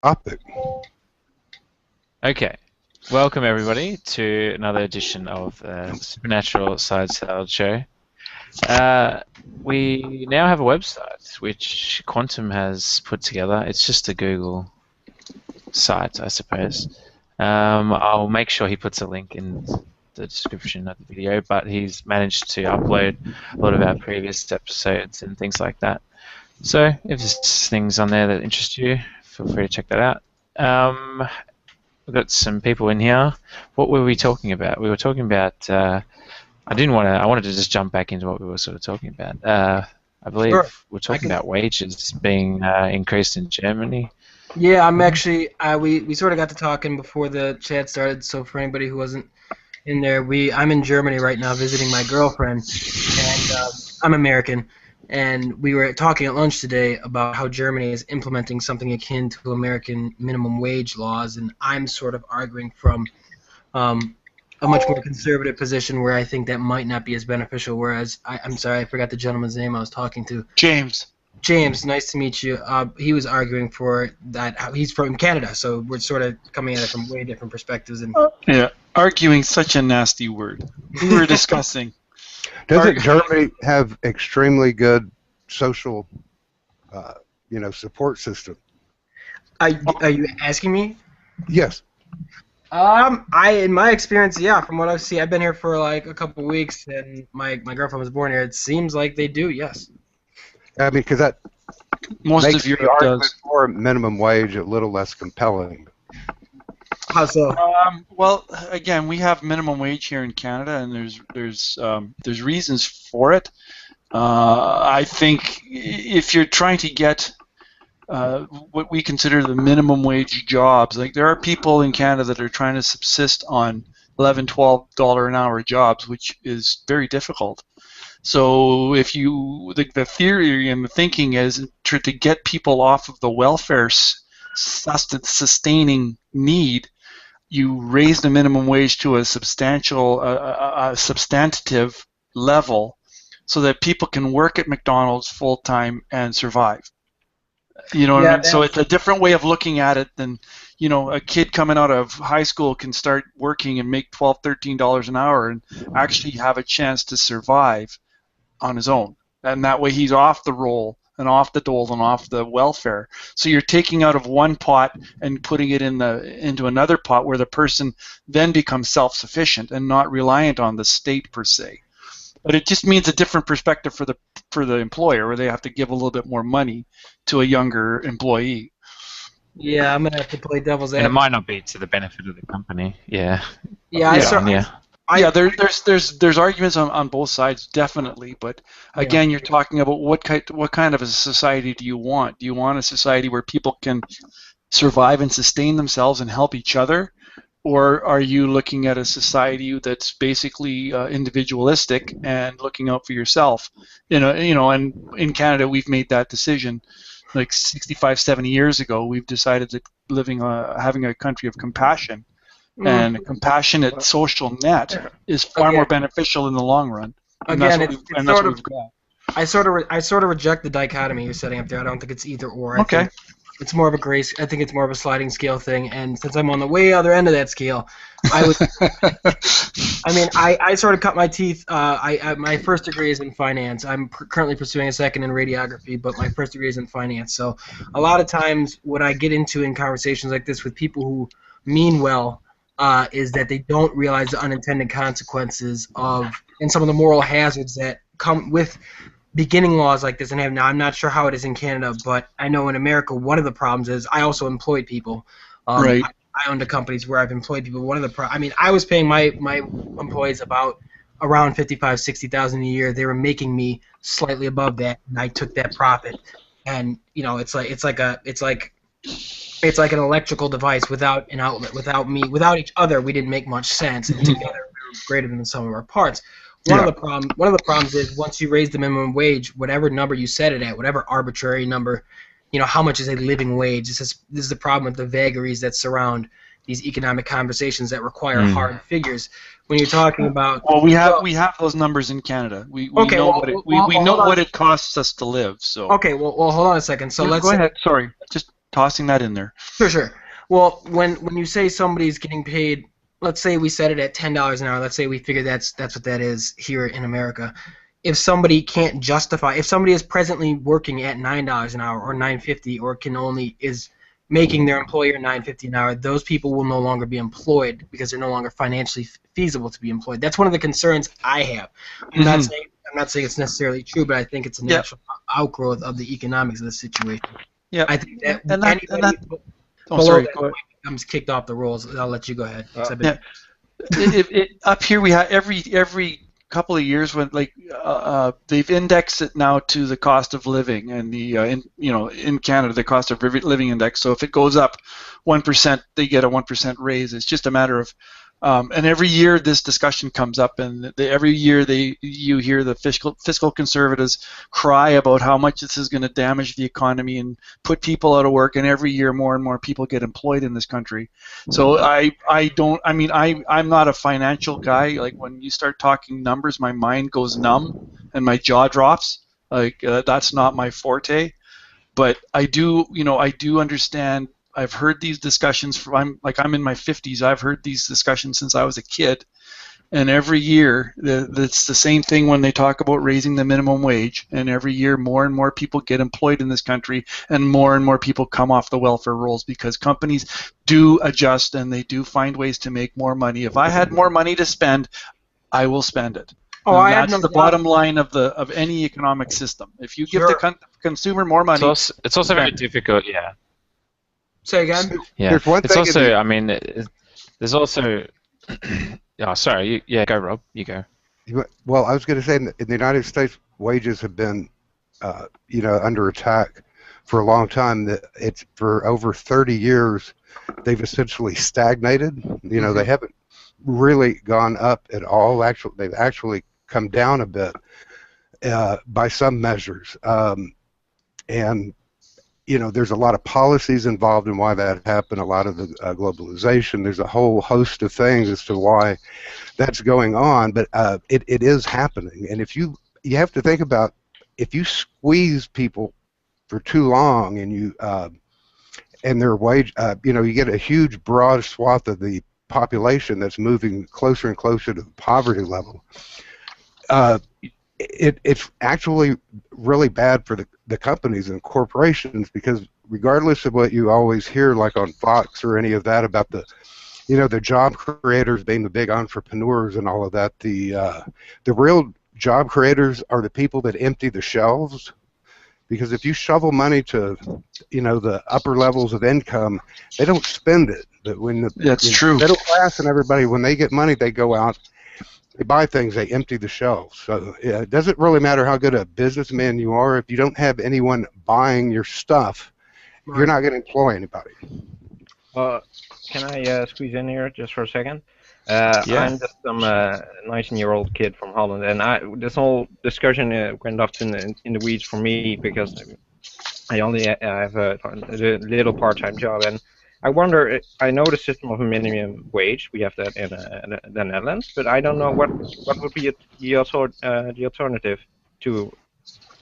topic. Okay, welcome everybody to another edition of the Supernatural Side Salad Show. We now have a website which Quantum has put together. It's just a Google site, I suppose. I'll make sure he puts a link in the description of the video, but he's managed to upload a lot of our previous episodes and things like that. So if there's things on there that interest you, feel free to check that out. We've got some people in here. What were we talking about? We were talking about. I wanted to just jump back into what we were sort of talking about. I believe Sure. we're talking about wages being increased in Germany. Yeah, I'm actually. We sort of got to talking before the chat started. So for anybody who wasn't in there, I'm in Germany right now visiting my girlfriend, and I'm American. And we were talking at lunch today about how Germany is implementing something akin to American minimum wage laws, and I'm sort of arguing from a much more conservative position where I think that might not be as beneficial. Whereas I'm sorry, I forgot the gentleman's name I was talking to. James. James, nice to meet you. He was arguing for that. He's from Canada, so we're sort of coming at it from way different perspectives. And Yeah, arguing such a nasty word. We were discussing. Doesn't Germany have extremely good social, support system? are you asking me? Yes. In my experience, yeah, from what I've seen, I've been here for like a couple weeks, and my girlfriend was born here. It seems like they do, yes. I mean, because that Most makes of the Europe argument does. for minimum wage a little less compelling. How so? Well, again, we have minimum wage here in Canada, and there's reasons for it. I think if you're trying to get what we consider the minimum wage jobs, like there are people in Canada that are trying to subsist on $11, $12 an hour jobs, which is very difficult. So if the theory and the thinking is to get people off of the welfare sustaining need, you raise the minimum wage to a substantive level so that people can work at McDonald's full time and survive. You know what I mean? So it's a different way of looking at it than, a kid coming out of high school can start working and make $12, $13 an hour and actually have a chance to survive on his own. And that way he's off the roll and off the dole and off the welfare. So you're taking out of one pot and putting it into another pot where the person then becomes self-sufficient and not reliant on the state per se. But it just means a different perspective for the employer, where they have to give a little bit more money to a younger employee. Yeah, I'm gonna have to play devil's And it advocate. might not be to the benefit of the company. Yeah. Yeah, There's arguments on both sides, definitely. But again, you're talking about what kind of a society do you want? Do you want a society where people can survive and sustain themselves and help each other? Or are you looking at a society that's basically individualistic and looking out for yourself? And in Canada, we've made that decision. Like 65, 70 years ago, we've decided that having a country of compassion and a compassionate social net is far more beneficial in the long run. And Again, that's what we've got. I sort of reject the dichotomy you're setting up there. I don't think it's either or. I think it's more of a grace. I think it's more of a sliding scale thing. And since I'm on the way other end of that scale, I would. I sort of cut my teeth. My first degree is in finance. I'm currently pursuing a second in radiography, but my first degree is in finance. So a lot of times, what I get into in conversations like this with people who mean well is that they don't realize the unintended consequences and some of the moral hazards that come with beginning laws like this. And now I'm not sure how it is in Canada, but I know in America one of the problems is I also employed people. Right. I owned companies where I've employed people. I was paying my employees around $55,000-$60,000 a year. They were making me slightly above that, and I took that profit. And it's like an electrical device without an outlet, without each other. We didn't make much sense, and together we were greater than the sum of our parts. One of the problems is once you raise the minimum wage, whatever number you set it at, whatever arbitrary number, how much is a living wage? This is the problem with the vagaries that surround these economic conversations that require hard figures. When you're talking about we have those numbers in Canada. We know what it costs us to live. So okay, well hold on a second. So let's go ahead. Sorry, just tossing that in there. Sure. Well, when you say somebody's getting paid, let's say we set it at $10 an hour. Let's say we figure that's what that is here in America. If somebody can't justify, if somebody is presently working at $9 an hour or $9.50, or is making their employer $9.50 an hour, those people will no longer be employed because they're no longer financially feasible to be employed. That's one of the concerns I have. I'm not saying it's necessarily true, but I think it's a natural outgrowth of the economics of the situation. Yeah, I think that oh, sorry. becomes kicked off the rolls. I'll let you go ahead. Up here we have every couple of years when they've indexed it now to the cost of living, and the in Canada the cost of living index. So if it goes up 1%, they get a 1% raise. It's just a matter of and every year this discussion comes up, and every year you hear the fiscal conservatives cry about how much this is going to damage the economy and put people out of work, and every year more and more people get employed in this country. So I'm not a financial guy. Like, when you start talking numbers, my mind goes numb and my jaw drops. That's not my forte. But I do understand. I've heard these discussions I'm in my 50s. I've heard these discussions since I was a kid, and every year it's the same thing when they talk about raising the minimum wage. And every year more and more people get employed in this country, and more people come off the welfare rolls because companies do adjust and they do find ways to make more money. If I had more money to spend, I will spend it. That's the bottom line of any economic system. If you give the consumer more money, it's also very difficult. Yeah. Say again? Yeah. It's also, there's also. Oh, sorry. Go, Rob. You go. Well, I was going to say, in the United States, wages have been, under attack for a long time. That it's for over 30 years, they've essentially stagnated. They haven't really gone up at all. Actually, they've actually come down a bit by some measures, and there's a lot of policies involved in why that happened, a lot of the globalization. There's a whole host of things as to why that's going on, but it is happening. And if you have to think about, if you squeeze people for too long and and their wage, you get a huge broad swath of the population that's moving closer and closer to the poverty level. It's actually really bad for the companies and corporations, because regardless of what you always hear, like on Fox or any of that, about the job creators being the big entrepreneurs and all of that, the real job creators are the people that empty the shelves. Because if you shovel money to the upper levels of income, they don't spend it. But when the middle class and everybody, when they get money, they go out, they buy things, they empty the shelves. So it doesn't really matter how good a businessman you are. If you don't have anyone buying your stuff, you're not going to employ anybody. Can I squeeze in here just for a second? I'm just some 19-year-old kid from Holland, and this whole discussion went off in the weeds for me because I only have a little part-time job, and I wonder. I know the system of a minimum wage. We have that in the Netherlands, but I don't know what would be the alternative to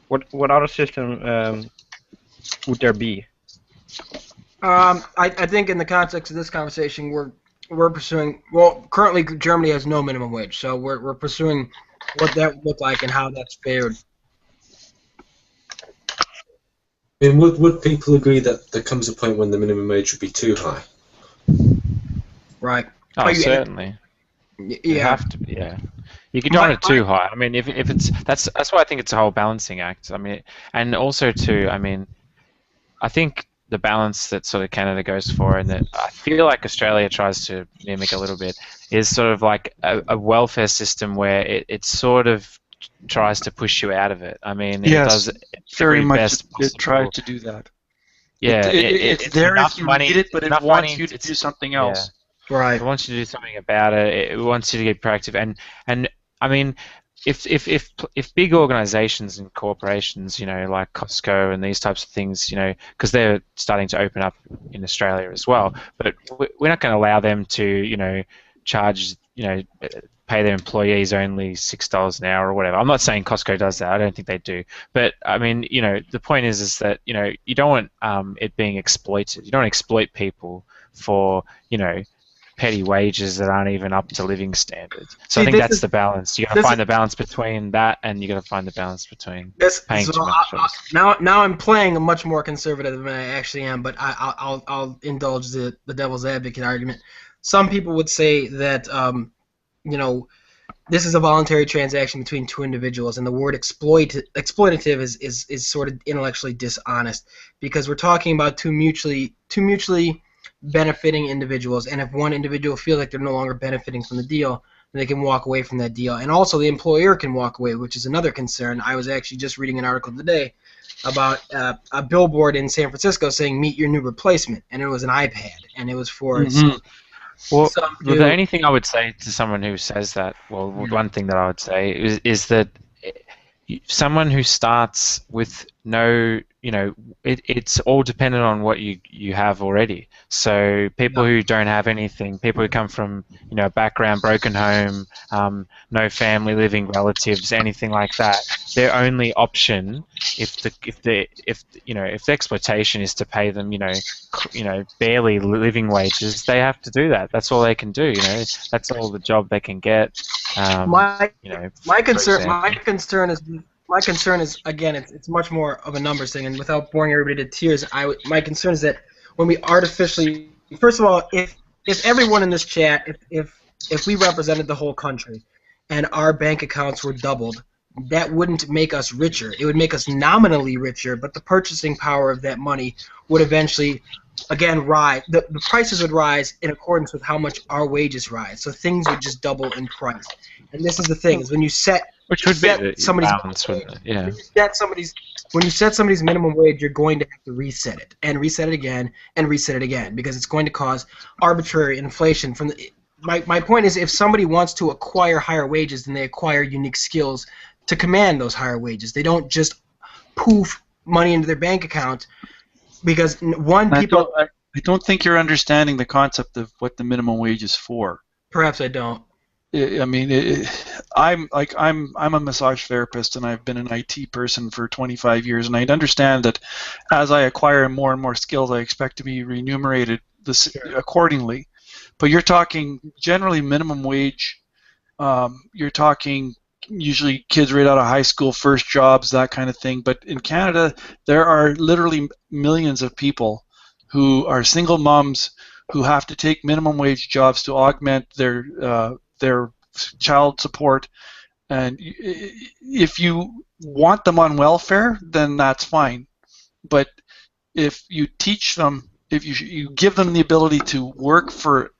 what other system would there be? I think in the context of this conversation, we're pursuing. Well, currently Germany has no minimum wage, so we're pursuing what that would look like and how that's fared. I mean, would people agree that there comes a point when the minimum wage would be too high? Right. Oh, certainly. Yeah. You have to. Yeah. You can run it too high. I mean, if it's that's why I think it's a whole balancing act. I mean, and also too. I mean, I think the balance that sort of Canada goes for, and that I feel like Australia tries to mimic a little bit, is sort of like a welfare system where it sort of tries to push you out of it. I mean, it does very much. Best it tries to do that. Yeah, it's there if you need it, but it wants you to do something else. Yeah. Right. It wants you to do something about it. It wants you to get proactive. And I mean, if big organizations and corporations, like Costco and these types of things, because they're starting to open up in Australia as well, but we're not going to allow them to, charge, pay their employees only $6 an hour or whatever. I'm not saying Costco does that. I don't think they do. But I mean, the point is that you don't want it being exploited. You don't exploit people for petty wages that aren't even up to living standards. So I think that's the balance. You got to find the balance between that, and you got to find the balance between paying too much. Now I'm playing a much more conservative than I actually am, but I'll indulge the devil's advocate argument. Some people would say that this is a voluntary transaction between two individuals, and the word exploitative is sort of intellectually dishonest, because we're talking about two mutually benefiting individuals, and if one individual feels like they're no longer benefiting from the deal, then they can walk away from that deal. And also the employer can walk away, which is another concern. I was actually just reading an article today about a billboard in San Francisco saying "Meet your new replacement," and it was an iPad, and it was for Well, the only thing I would say to someone who says that, one thing that I would say is that someone who starts with no, it's all dependent on what you have already. So people who don't have anything, people who come from a background, broken home, no family, living relatives, anything like that, their only option, if the exploitation is to pay them barely living wages, they have to do that. That's all they can do. That's all the job they can get. My concern is again, it's much more of a numbers thing, and without boring everybody to tears, my concern is that when we artificially, first of all, if everyone in this chat, if we represented the whole country, and our bank accounts were doubled, that wouldn't make us richer. It would make us nominally richer, but the purchasing power of that money would eventually, again, rise. The prices would rise in accordance with how much our wages rise. So things would just double in price. And this is the thing: is when you set somebody's when you set somebody's minimum wage, you're going to have to reset it and reset it again and reset it again, because it's going to cause arbitrary inflation. My point is, if somebody wants to acquire higher wages, then they acquire unique skills to command those higher wages. They don't just poof money into their bank account, because I don't think you're understanding the concept of what the minimum wage is for. Perhaps I don't. I mean, I'm a massage therapist, and I've been an IT person for 25 years, and I understand that as I acquire more and more skills, I expect to be remunerated accordingly. But you're talking generally minimum wage. You're talking usually kids right out of high school, first jobs, that kind of thing. But in Canada, there are literally millions of people who are single moms who have to take minimum wage jobs to augment their child support. And if you want them on welfare, then that's fine. But if you teach them, if you give them the ability to work for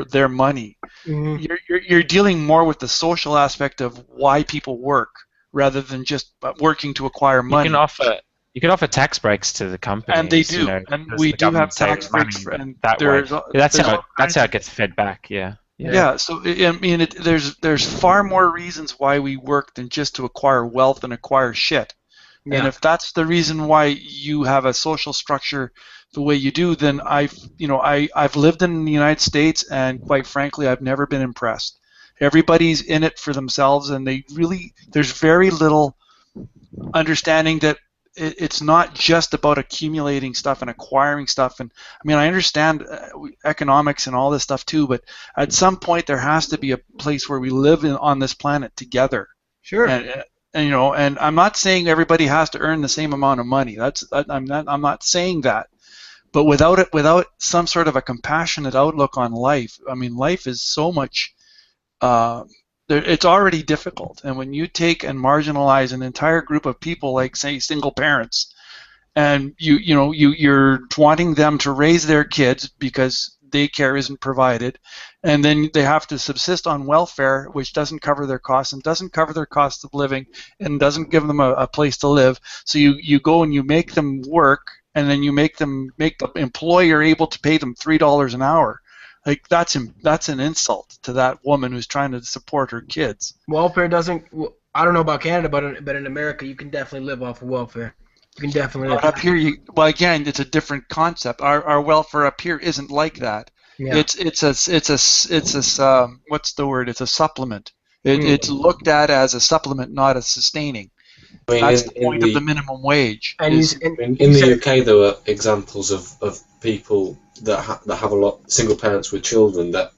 their money, you're dealing more with the social aspect of why people work rather than just working to for money. You can offer tax breaks to the companies, and they do, and we do have tax breaks, and that's how it gets fed back. Yeah. So I mean, there's far more reasons why we work than just to acquire wealth and acquire shit. Yeah. And if that's the reason why you have a social structure the way you do, then I've lived in the United States, and quite frankly, I've never been impressed. Everybody's in it for themselves, and there's very little understanding that it's not just about accumulating stuff and acquiring stuff. And I mean, I understand economics and all this stuff too, but at some point there has to be a place where we live on this planet together. Sure. And I'm not saying everybody has to earn the same amount of money. I'm not saying that. But without some sort of a compassionate outlook on life, I mean, life is so much. It's already difficult, and when you take and marginalize an entire group of people, like say single parents, and you're wanting them to raise their kids because daycare isn't provided, and then they have to subsist on welfare, which doesn't cover their costs and doesn't cover their cost of living and doesn't give them a place to live. So you go and you make them work, and then you make the employer able to pay them $3 an hour. Like that's an insult to that woman who's trying to support her kids. Welfare doesn't. I don't know about Canada, but in America, you can definitely live off of welfare. You can definitely live. Up here, again, it's a different concept. Our welfare up here isn't like that. Yeah. It's a what's the word? It's a supplement. It's looked at as a supplement, not as sustaining. I mean, That's the point of the minimum wage. And in the UK, there were examples of people that have a lot single parents with children that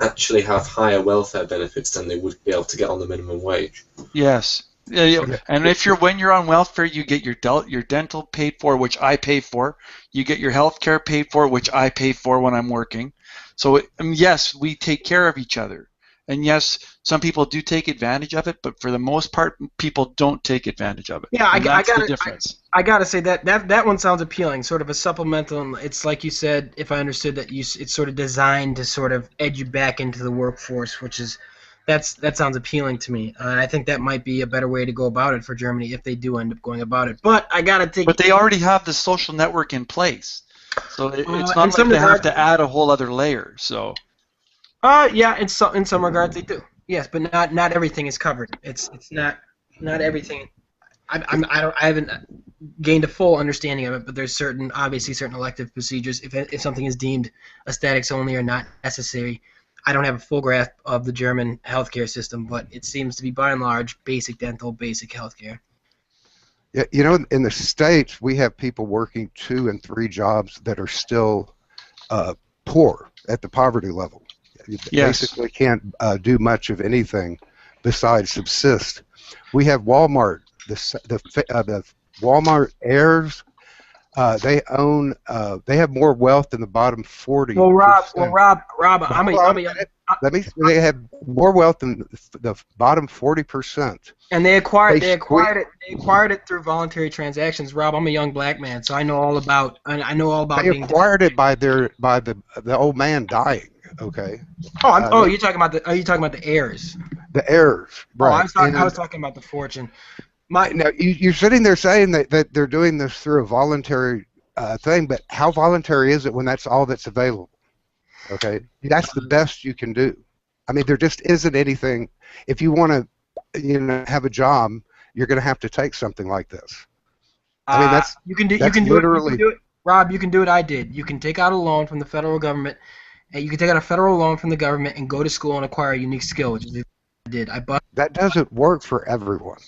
actually have higher welfare benefits than they would be able to get on the minimum wage. Yes. Yeah. And when you're on welfare, you get your dental paid for, which I pay for. You get your health care paid for, which I pay for when I'm working. So yes, we take care of each other. And yes, some people do take advantage of it, but for the most part, people don't take advantage of it. Yeah, that's the difference. I gotta say that one sounds appealing, sort of a supplemental. It's like you said, if I understood that, it's sort of designed to sort of edge you back into the workforce, which is that sounds appealing to me. I think that might be a better way to go about it for Germany if they do end up going about it. But I gotta take. But they already have the social network in place, so it's not like they have to add a whole other layer. So. Yeah, in some regards they do. Yes, but not everything is covered. It's not everything. I haven't gained a full understanding of it, but there's obviously certain elective procedures if something is deemed aesthetics only or not necessary. I don't have a full grasp of the German healthcare system, but it seems to be by and large basic dental, basic healthcare. Yeah, you know, in the States we have people working 2 and 3 jobs that are still poor at the poverty level. You basically can't do much of anything besides subsist. We have Walmart, the Walmart heirs. They have more wealth than the bottom 40%. Well, Rob, they have more wealth than the bottom 40%. And they acquired it through voluntary transactions. Rob, I'm a young black man, so I know all about. They acquired it by the old man dying. Okay. Are you talking about the heirs? The heirs, right? I was talking about the fortune. Now you're sitting there saying that they're doing this through a voluntary thing, but how voluntary is it when that's all that's available? Okay, that's the best you can do. I mean, there just isn't anything. If you want to, have a job, you're going to have to take something like this. I mean, you can do it. Rob, you can do what I did. You can take out a loan from the federal government. And you can take out a federal loan from the government and go to school and acquire a unique skill, which is what I did. That doesn't work for everyone.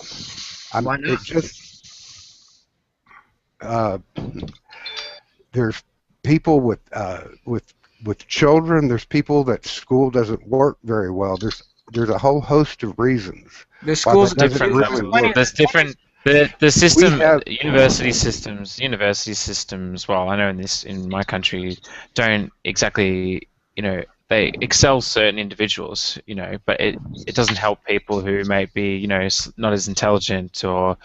Why not? It just there's people with children. There's people that school doesn't work very well. There's a whole host of reasons. The schools are different. There's different. The system, university systems. Well, I know in my country, don't exactly, they excel certain individuals, but it doesn't help people who may be, not as intelligent or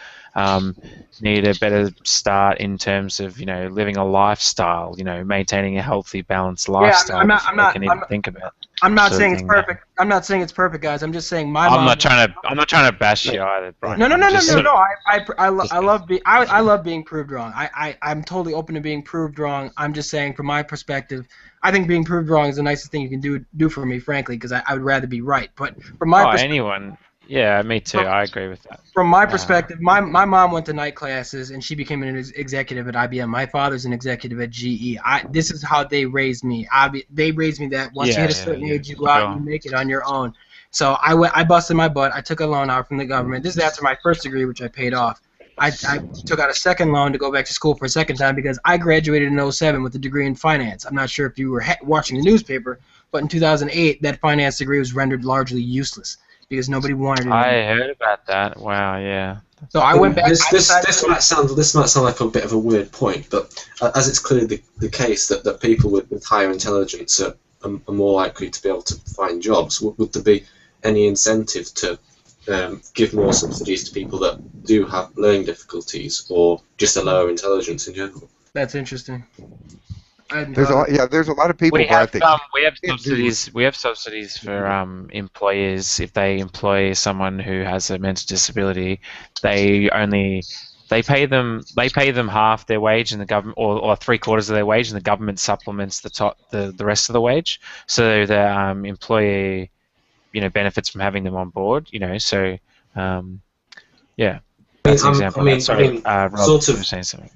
need a better start in terms of, living a lifestyle, maintaining a healthy, balanced lifestyle. Think about. I'm not saying it's perfect. I'm not saying it's perfect, guys. I'm just saying I'm not trying to bash you either, Brian. No. I love being proved wrong. I'm totally open to being proved wrong. I'm just saying, from my perspective, I think being proved wrong is the nicest thing you can do for me, frankly, because I would rather be right. But from my perspective, anyone. Yeah, me too. I agree with that. From my perspective, my mom went to night classes and she became an executive at IBM. My father's an executive at GE. This is how they raised me. They raised me that once you hit a certain age, you go out and you make it on your own. So I busted my butt. I took a loan out from the government. This is after my first degree, which I paid off. I took out a second loan to go back to school for a second time because I graduated in 2007 with a degree in finance. I'm not sure if you were watching the newspaper, but in 2008, that finance degree was rendered largely useless because nobody wanted it. I heard about that. Wow, yeah. So I went back. This might sound like a bit of a weird point, but as it's clearly the case that people with higher intelligence are more likely to be able to find jobs, would there be any incentive to give more subsidies to people that do have learning difficulties or just a lower intelligence in general? That's interesting. There's a lot of people. We have subsidies. We have subsidies for employers if they employ someone who has a mental disability. They pay them half their wage, and the government, or 3/4 of their wage, and the government supplements the rest of the wage. So the employee, benefits from having them on board. So, yeah. That's an example.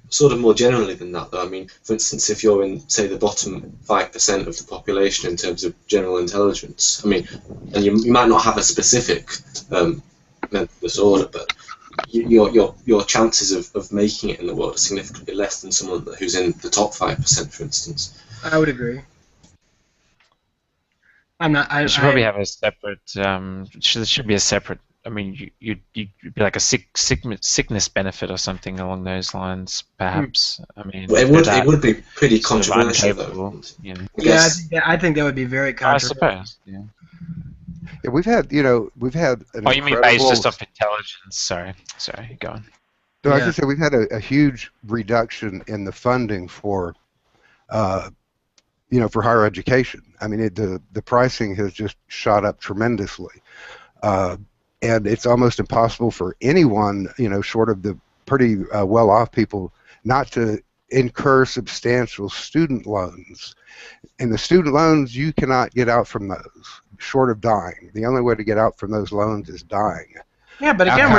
Sort of more generally than that, though. I mean, for instance, if you're in, say, the bottom 5% of the population in terms of general intelligence, I mean, and you might not have a specific mental disorder, but your chances of making it in the world are significantly less than someone who's in the top 5%, for instance. I would agree. You should probably have a separate. There should be a separate. I mean, you'd be like a sickness benefit or something along those lines, perhaps. I mean, well, it would be pretty controversial, though. You know. Yeah, I think that would be very controversial. I suppose. Yeah. Yeah, we've had an you mean based just off intelligence? Sorry, go on. No, I was going to say we've had a huge reduction in the funding for, for higher education. I mean, the pricing has just shot up tremendously, and it's almost impossible for anyone, short of the pretty well-off people, not to incur substantial student loans. And the student loans, you cannot get out from those, short of dying. The only way to get out from those loans is dying. Yeah, but again,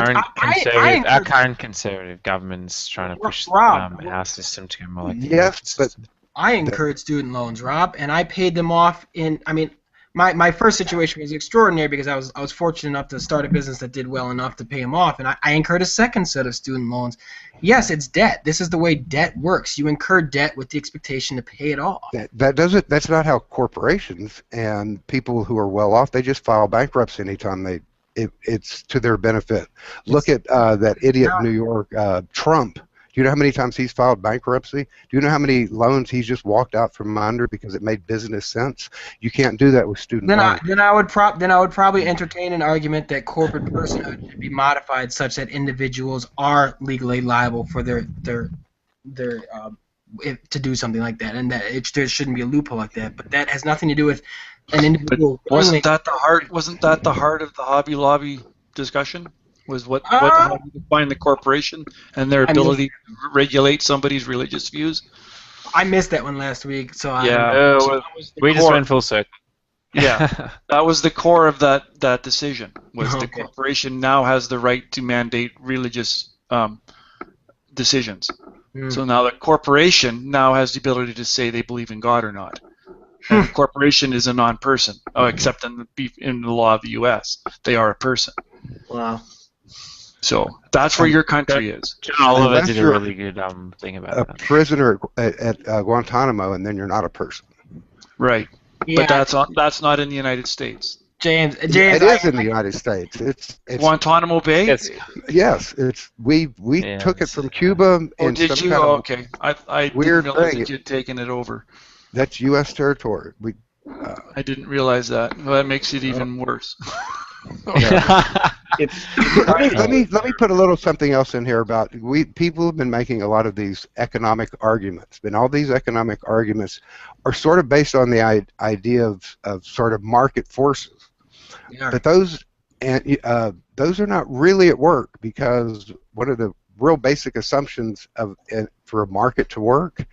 our current conservative government's trying to push our system to go more like yes, but I incurred student loans, Rob, and I paid them off in. I mean, my first situation was extraordinary because I was fortunate enough to start a business that did well enough to pay them off, and I incurred a second set of student loans. Yes, it's debt. This is the way debt works. You incur debt with the expectation to pay it off. That's not how corporations and people who are well off, they just file bankruptcy anytime it's to their benefit. Look at that idiot in New York, Trump. Do you know how many times he's filed bankruptcy? Do you know how many loans he's just walked out from under because it made business sense? You can't do that with student loans. Then I would probably entertain an argument that corporate personhood should be modified such that individuals are legally liable for their to do something like that, and that there shouldn't be a loophole like that. But that has nothing to do with an individual. But wasn't that the heart of the Hobby Lobby discussion? Was how you define the corporation and their ability to regulate somebody's religious views? I missed that one last week, so we just went full circle. Yeah, that was the core of that decision. The corporation now has the right to mandate religious decisions. So now the corporation now has the ability to say they believe in God or not. And the corporation is a non-person, except in the law of the U.S. They are a person. Wow. So that's where your country is. John Oliver did a really good thing about that. A prisoner at Guantanamo, and then you're not a person. Right. Yeah. But that's not in the United States. James, it is in the United States. It's Guantanamo Bay. Yes, we took it from Cuba. Oh, did you? Okay, I didn't realize that you'd taken it over. That's U.S. territory. I didn't realize that. Well, that makes it even worse. Let me put a little something else in here about people have been making a lot of these economic arguments, and all these economic arguments are sort of based on the idea of sort of market forces. Yeah. But those are not really at work, because one of the real basic assumptions for a market to work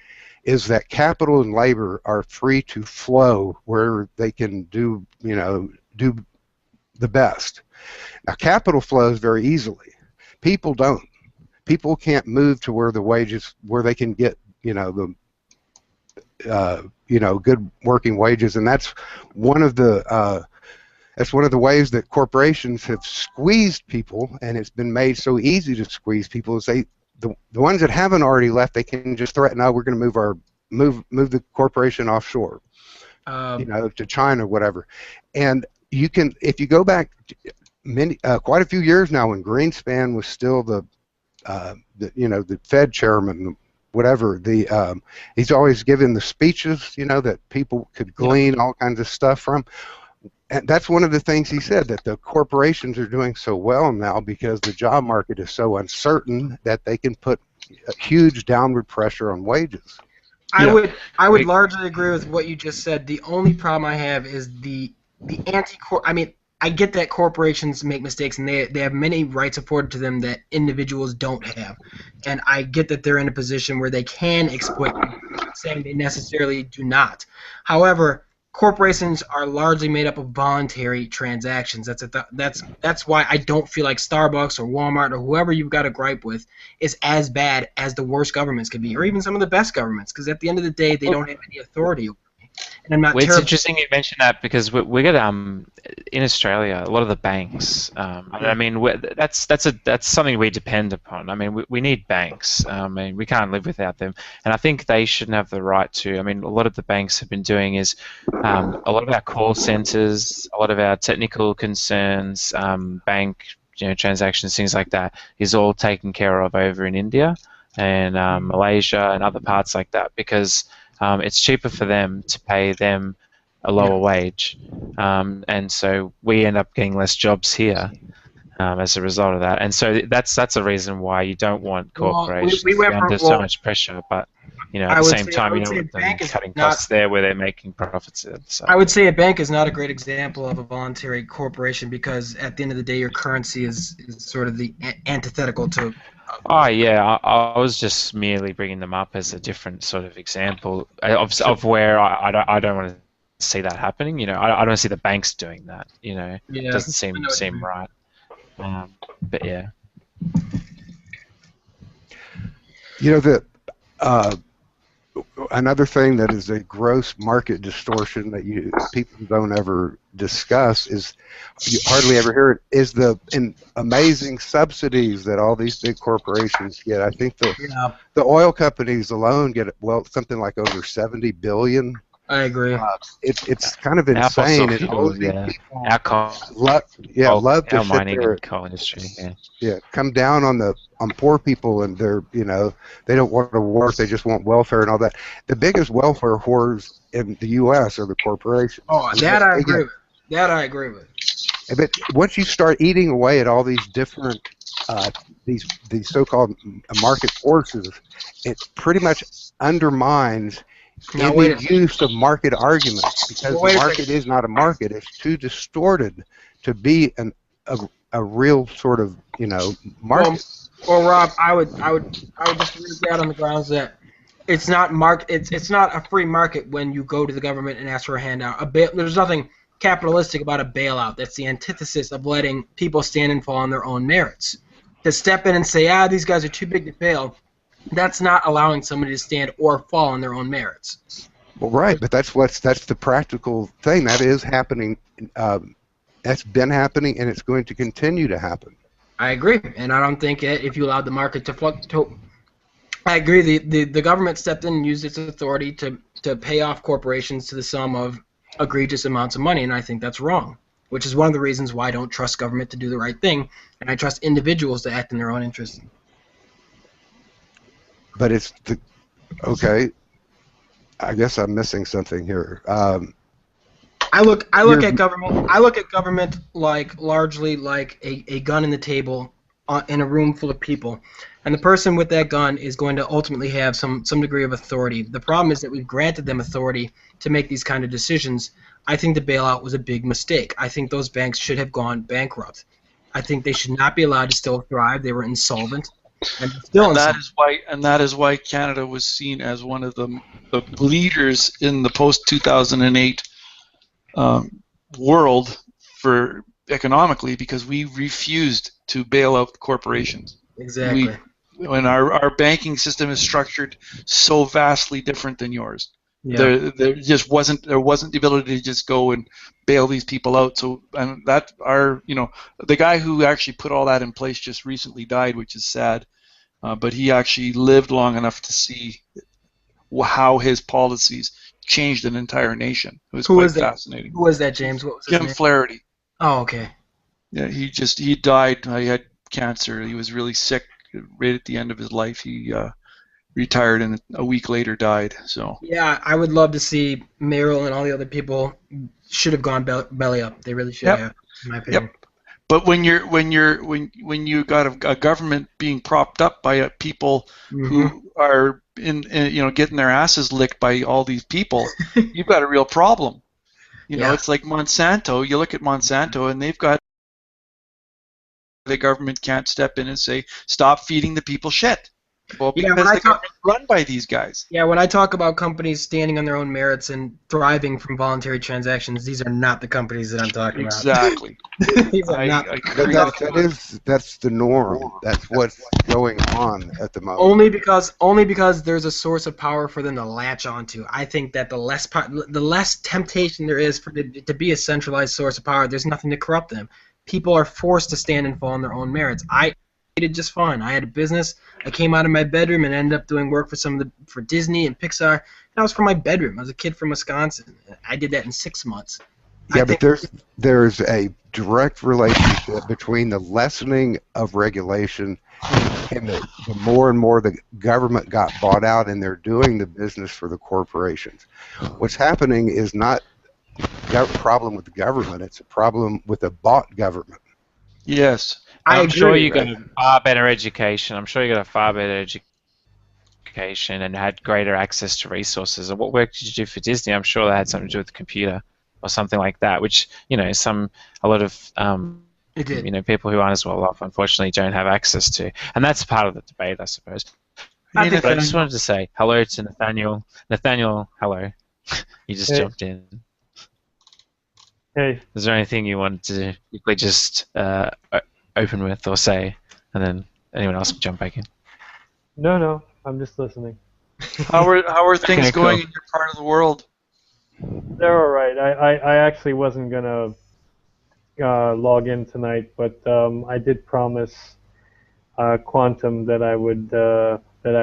is that capital and labor are free to flow where they can do the best. Now, capital flows very easily. People don't. People can't move to where they can get, good working wages, and that's one of the ways that corporations have squeezed people, and it's been made so easy to squeeze people. Is the ones that haven't already left, they can just threaten, "Oh, we're going to move the corporation offshore, to China, or whatever." And you can, if you go back quite a few years now, when Greenspan was still the Fed chairman, whatever, he's always given the speeches, that people could glean all kinds of stuff from. And that's one of the things he said, that the corporations are doing so well now because the job market is so uncertain that they can put a huge downward pressure on wages. I would largely agree with what you just said. The only problem I have is the I mean, I get that corporations make mistakes, and they have many rights afforded to them that individuals don't have. And I get that they're in a position where they can exploit people, saying they necessarily do not. However, corporations are largely made up of voluntary transactions. That's why I don't feel like Starbucks or Walmart or whoever you've got a gripe with is as bad as the worst governments could be, or even some of the best governments, because at the end of the day, they don't have any authority over me. And I'm not Well, it's terrible. interesting you mentioned that because we get in Australia a lot of the banks. I mean that's something we depend upon. I mean we need banks. I mean we can't live without them, and I think they shouldn't have the right to. I mean a lot of the banks have been doing is a lot of our call centers, a lot of our technical concerns, bank transactions, things like that is all taken care of over in India and Malaysia and other parts like that because it's cheaper for them to pay them a lower wage, and so we end up getting less jobs here as a result of that. And so that's a reason why you don't want corporations we went under from, so much pressure. But at the same time, you don't want them cutting costs there where they're making profits. So. I would say a bank is not a great example of a voluntary corporation because at the end of the day, your currency is sort of the antithetical to. Oh yeah, I was just merely bringing them up as a different sort of example of where I don't want to see that happening. I don't see the banks doing that. It doesn't seem right. But yeah. Another thing that is a gross market distortion that people don't ever discuss is you hardly ever hear it is the amazing subsidies that all these big corporations get. I think the oil companies alone get something like over $70 billion. I agree. It's kind of insane. Love to sit mining there, and coal industry. Come down on poor people, and they don't want to work. They just want welfare and all that. The biggest welfare whores in the U.S. are the corporations. Oh, that I agree with. That I agree with. But once you start eating away at all these different these so-called market forces, it pretty much undermines any use of market arguments because the market is not a market. It's too distorted to be a real sort of market. Well, Rob, I would disagree with that on the grounds that it's not it's not a free market when you go to the government and ask for a handout. There's nothing capitalistic about a bailout. That's the antithesis of letting people stand and fall on their own merits. To step in and say, these guys are too big to fail, that's not allowing somebody to stand or fall on their own merits. Well, right, but that's the practical thing that is happening. That's been happening, and it's going to continue to happen. I agree, and I don't think if you allowed the market to fluctuate. I agree. The government stepped in and used its authority to pay off corporations to the sum of egregious amounts of money, and I think that's wrong. Which is one of the reasons why I don't trust government to do the right thing, and I trust individuals to act in their own interest. But okay. I guess I'm missing something here. I look at government largely like a gun in the table in a room full of people, and the person with that gun is going to ultimately have some degree of authority. The problem is that we've granted them authority to make these kind of decisions. I think the bailout was a big mistake. I think those banks should have gone bankrupt. I think they should not be allowed to still thrive. They were insolvent. And that is why Canada was seen as one of the leaders in the post-2008 world for economically, because we refused to bail out corporations. Exactly. When our banking system is structured so vastly different than yours. Yeah. There just wasn't the ability to just go and bail these people out. So the guy who actually put all that in place just recently died, which is sad. But he actually lived long enough to see how his policies changed an entire nation. It was quite fascinating. Who was that, James? What was his name? Jim Flaherty. Oh, okay. Yeah, he died. He had cancer. He was really sick right at the end of his life. He retired and a week later died. So yeah, I would love to see Merrill and all the other people should have gone belly up. They really should have, in my opinion. Yep. But when you got a government being propped up by people who are getting their asses licked by all these people, you've got a real problem. It's like Monsanto. You look at Monsanto, and they've got the government can't step in and say stop feeding the people shit. Well, Yeah, because the government's run by these guys. Yeah, when I talk about companies standing on their own merits and thriving from voluntary transactions, these are not the companies that I'm talking Exactly. about. These are not. I But agree. that's the norm. That's what's going on at the moment. Only because there's a source of power for them to latch onto. I think that the less temptation there is for it to be a centralized source of power, there's nothing to corrupt them. People are forced to stand and fall on their own merits. I did just fine. I had a business. I came out of my bedroom and ended up doing work for Disney and Pixar. That was from my bedroom. I was a kid from Wisconsin. I did that in 6 months. Yeah, but there's a direct relationship between the lessening of regulation and the more and more the government got bought out and they're doing the business for the corporations. What's happening is not a problem with the government, it's a problem with a bought government. Yes. I'm sure you got a far better education. I'm sure you got a far better education and had greater access to resources. And what work did you do for Disney? I'm sure that had something to do with the computer or something like that, which, you know, a lot of you know, people who aren't as well off, unfortunately, don't have access to. And that's part of the debate, I suppose. But I just wanted to say hello to Nathaniel. Nathaniel, hello. You just jumped in. Hey. Is there anything you wanted to quickly just open with or say, and then anyone else can jump back in? No, I'm just listening. How are things going in your part of the world? They're all right. I actually wasn't gonna log in tonight, but I did promise Quantum that I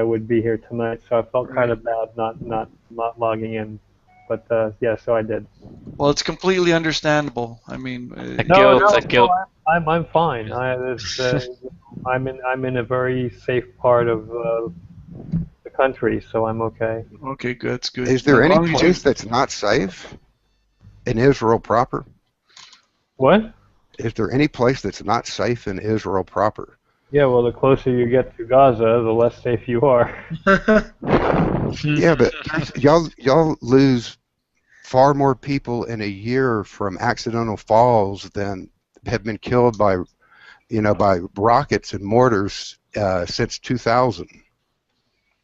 would be here tonight, so I felt kind of bad not logging in. But yeah, so I did. Well, it's completely understandable. I mean, guilt. I'm fine. I'm in a very safe part of the country, so I'm okay. Okay, good. That's good. Is there any place that's not safe in Israel proper? What? Is there any place that's not safe in Israel proper? Yeah, well, the closer you get to Gaza, the less safe you are. Yeah, but y'all lose far more people in a year from accidental falls than have been killed by, by rockets and mortars since 2000.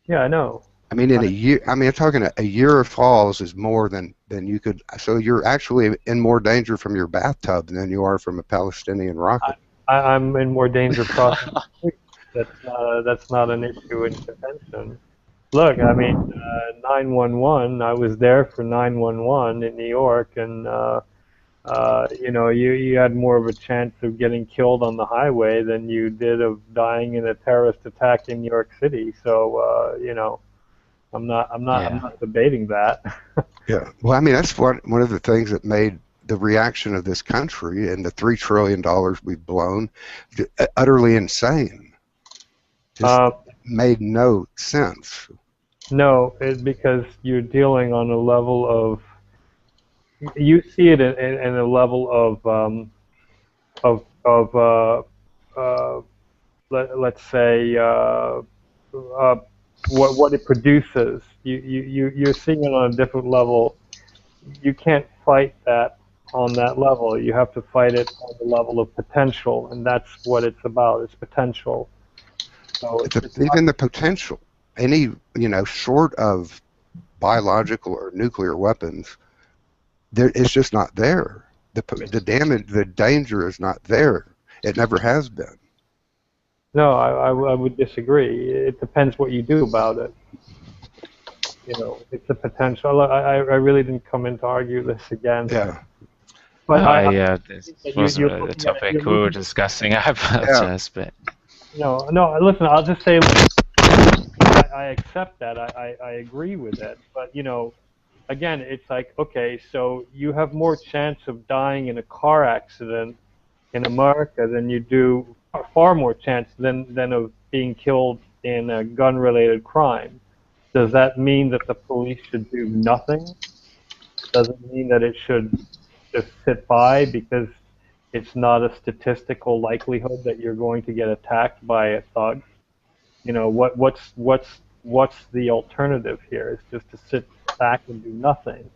Yeah, I know. I mean, in a year. I mean, I'm talking a year of falls is more than you could. So you're actually in more danger from your bathtub than you are from a Palestinian rocket. I'm in more danger crossing the street. That's not an issue in contention. Look, I mean, 911. I was there for 911 in New York, and you had more of a chance of getting killed on the highway than you did of dying in a terrorist attack in New York City. So I'm not debating that. Yeah. Well, I mean, that's one of the things that made the reaction of this country and the $3 trillion we've blown utterly insane. Just made no sense. No, because you're dealing on a level of, you see it in a level of let's say what it produces. You're seeing it on a different level. You can't fight that on that level. You have to fight it on the level of potential, and that's what it's about. It's potential. So even the potential, any short of biological or nuclear weapons, it's just not there. The danger is not there. It never has been. No, I would disagree. It depends what you do about it. It's a potential. I really didn't come in to argue this again. Yeah. But this wasn't the topic we were discussing. I apologize, but no. Listen, I'll just say I accept that. I agree with it. But again, it's like, okay, so you have more chance of dying in a car accident in America than you do, far more chance than of being killed in a gun-related crime. Does that mean that the police should do nothing? Does it mean that it should just sit by because it's not a statistical likelihood that you're going to get attacked by a thug? What's the alternative here? It's just to sit back and do nothing.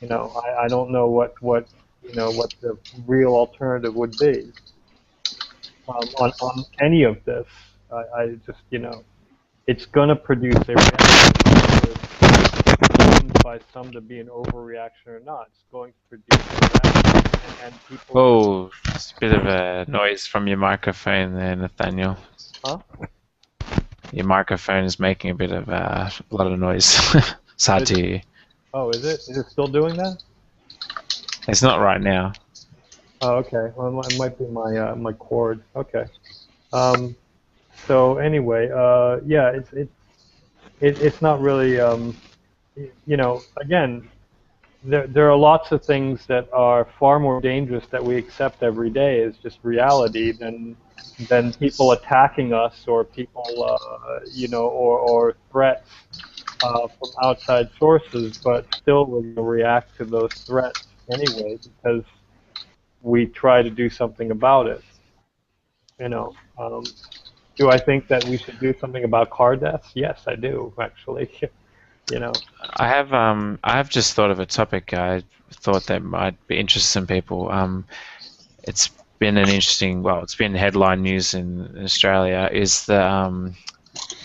I don't know what the real alternative would be on any of this. I just it's going to produce a reaction, whether it's by some to be an overreaction or not. It's going to produce a reaction, and people. Oh, it's a bit of a noise from your microphone there, Nathaniel. Huh? Your microphone is making a bit of a lot of noise. It's hard to hear. Oh, is it? Is it still doing that? It's not right now. Oh, okay. Well, it might be my my cord. Okay. So anyway, yeah, it's not really, you know, again, there are lots of things that are far more dangerous that we accept every day as just reality than people attacking us or people, you know, or threats from outside sources, but still we're going to react to those threats anyway because we try to do something about it. You know, do I think that we should do something about car deaths? Yes, I do, actually. You know. I have just thought of a topic I thought that might be interesting people. It's been an interesting, well, it's been headline news in Australia. Is the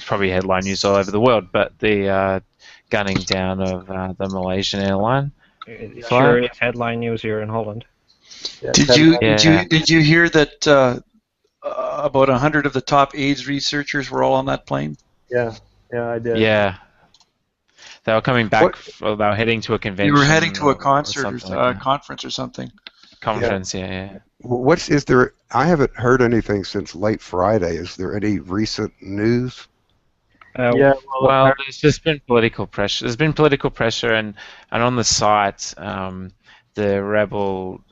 probably headline news all over the world, but the gunning down of the Malaysian airline. Sure, it's headline news here in Holland. Yeah, Did you hear that about 100 of the top AIDS researchers were all on that plane? Yeah, I did. Yeah. They were coming back. They were heading to a convention. They were heading to a concert or like conference or something. Conference, yeah. Is there? I haven't heard anything since late Friday. Is there any recent news? Yeah. Well, there's just been political pressure. There's been political pressure, and on the site, the rebel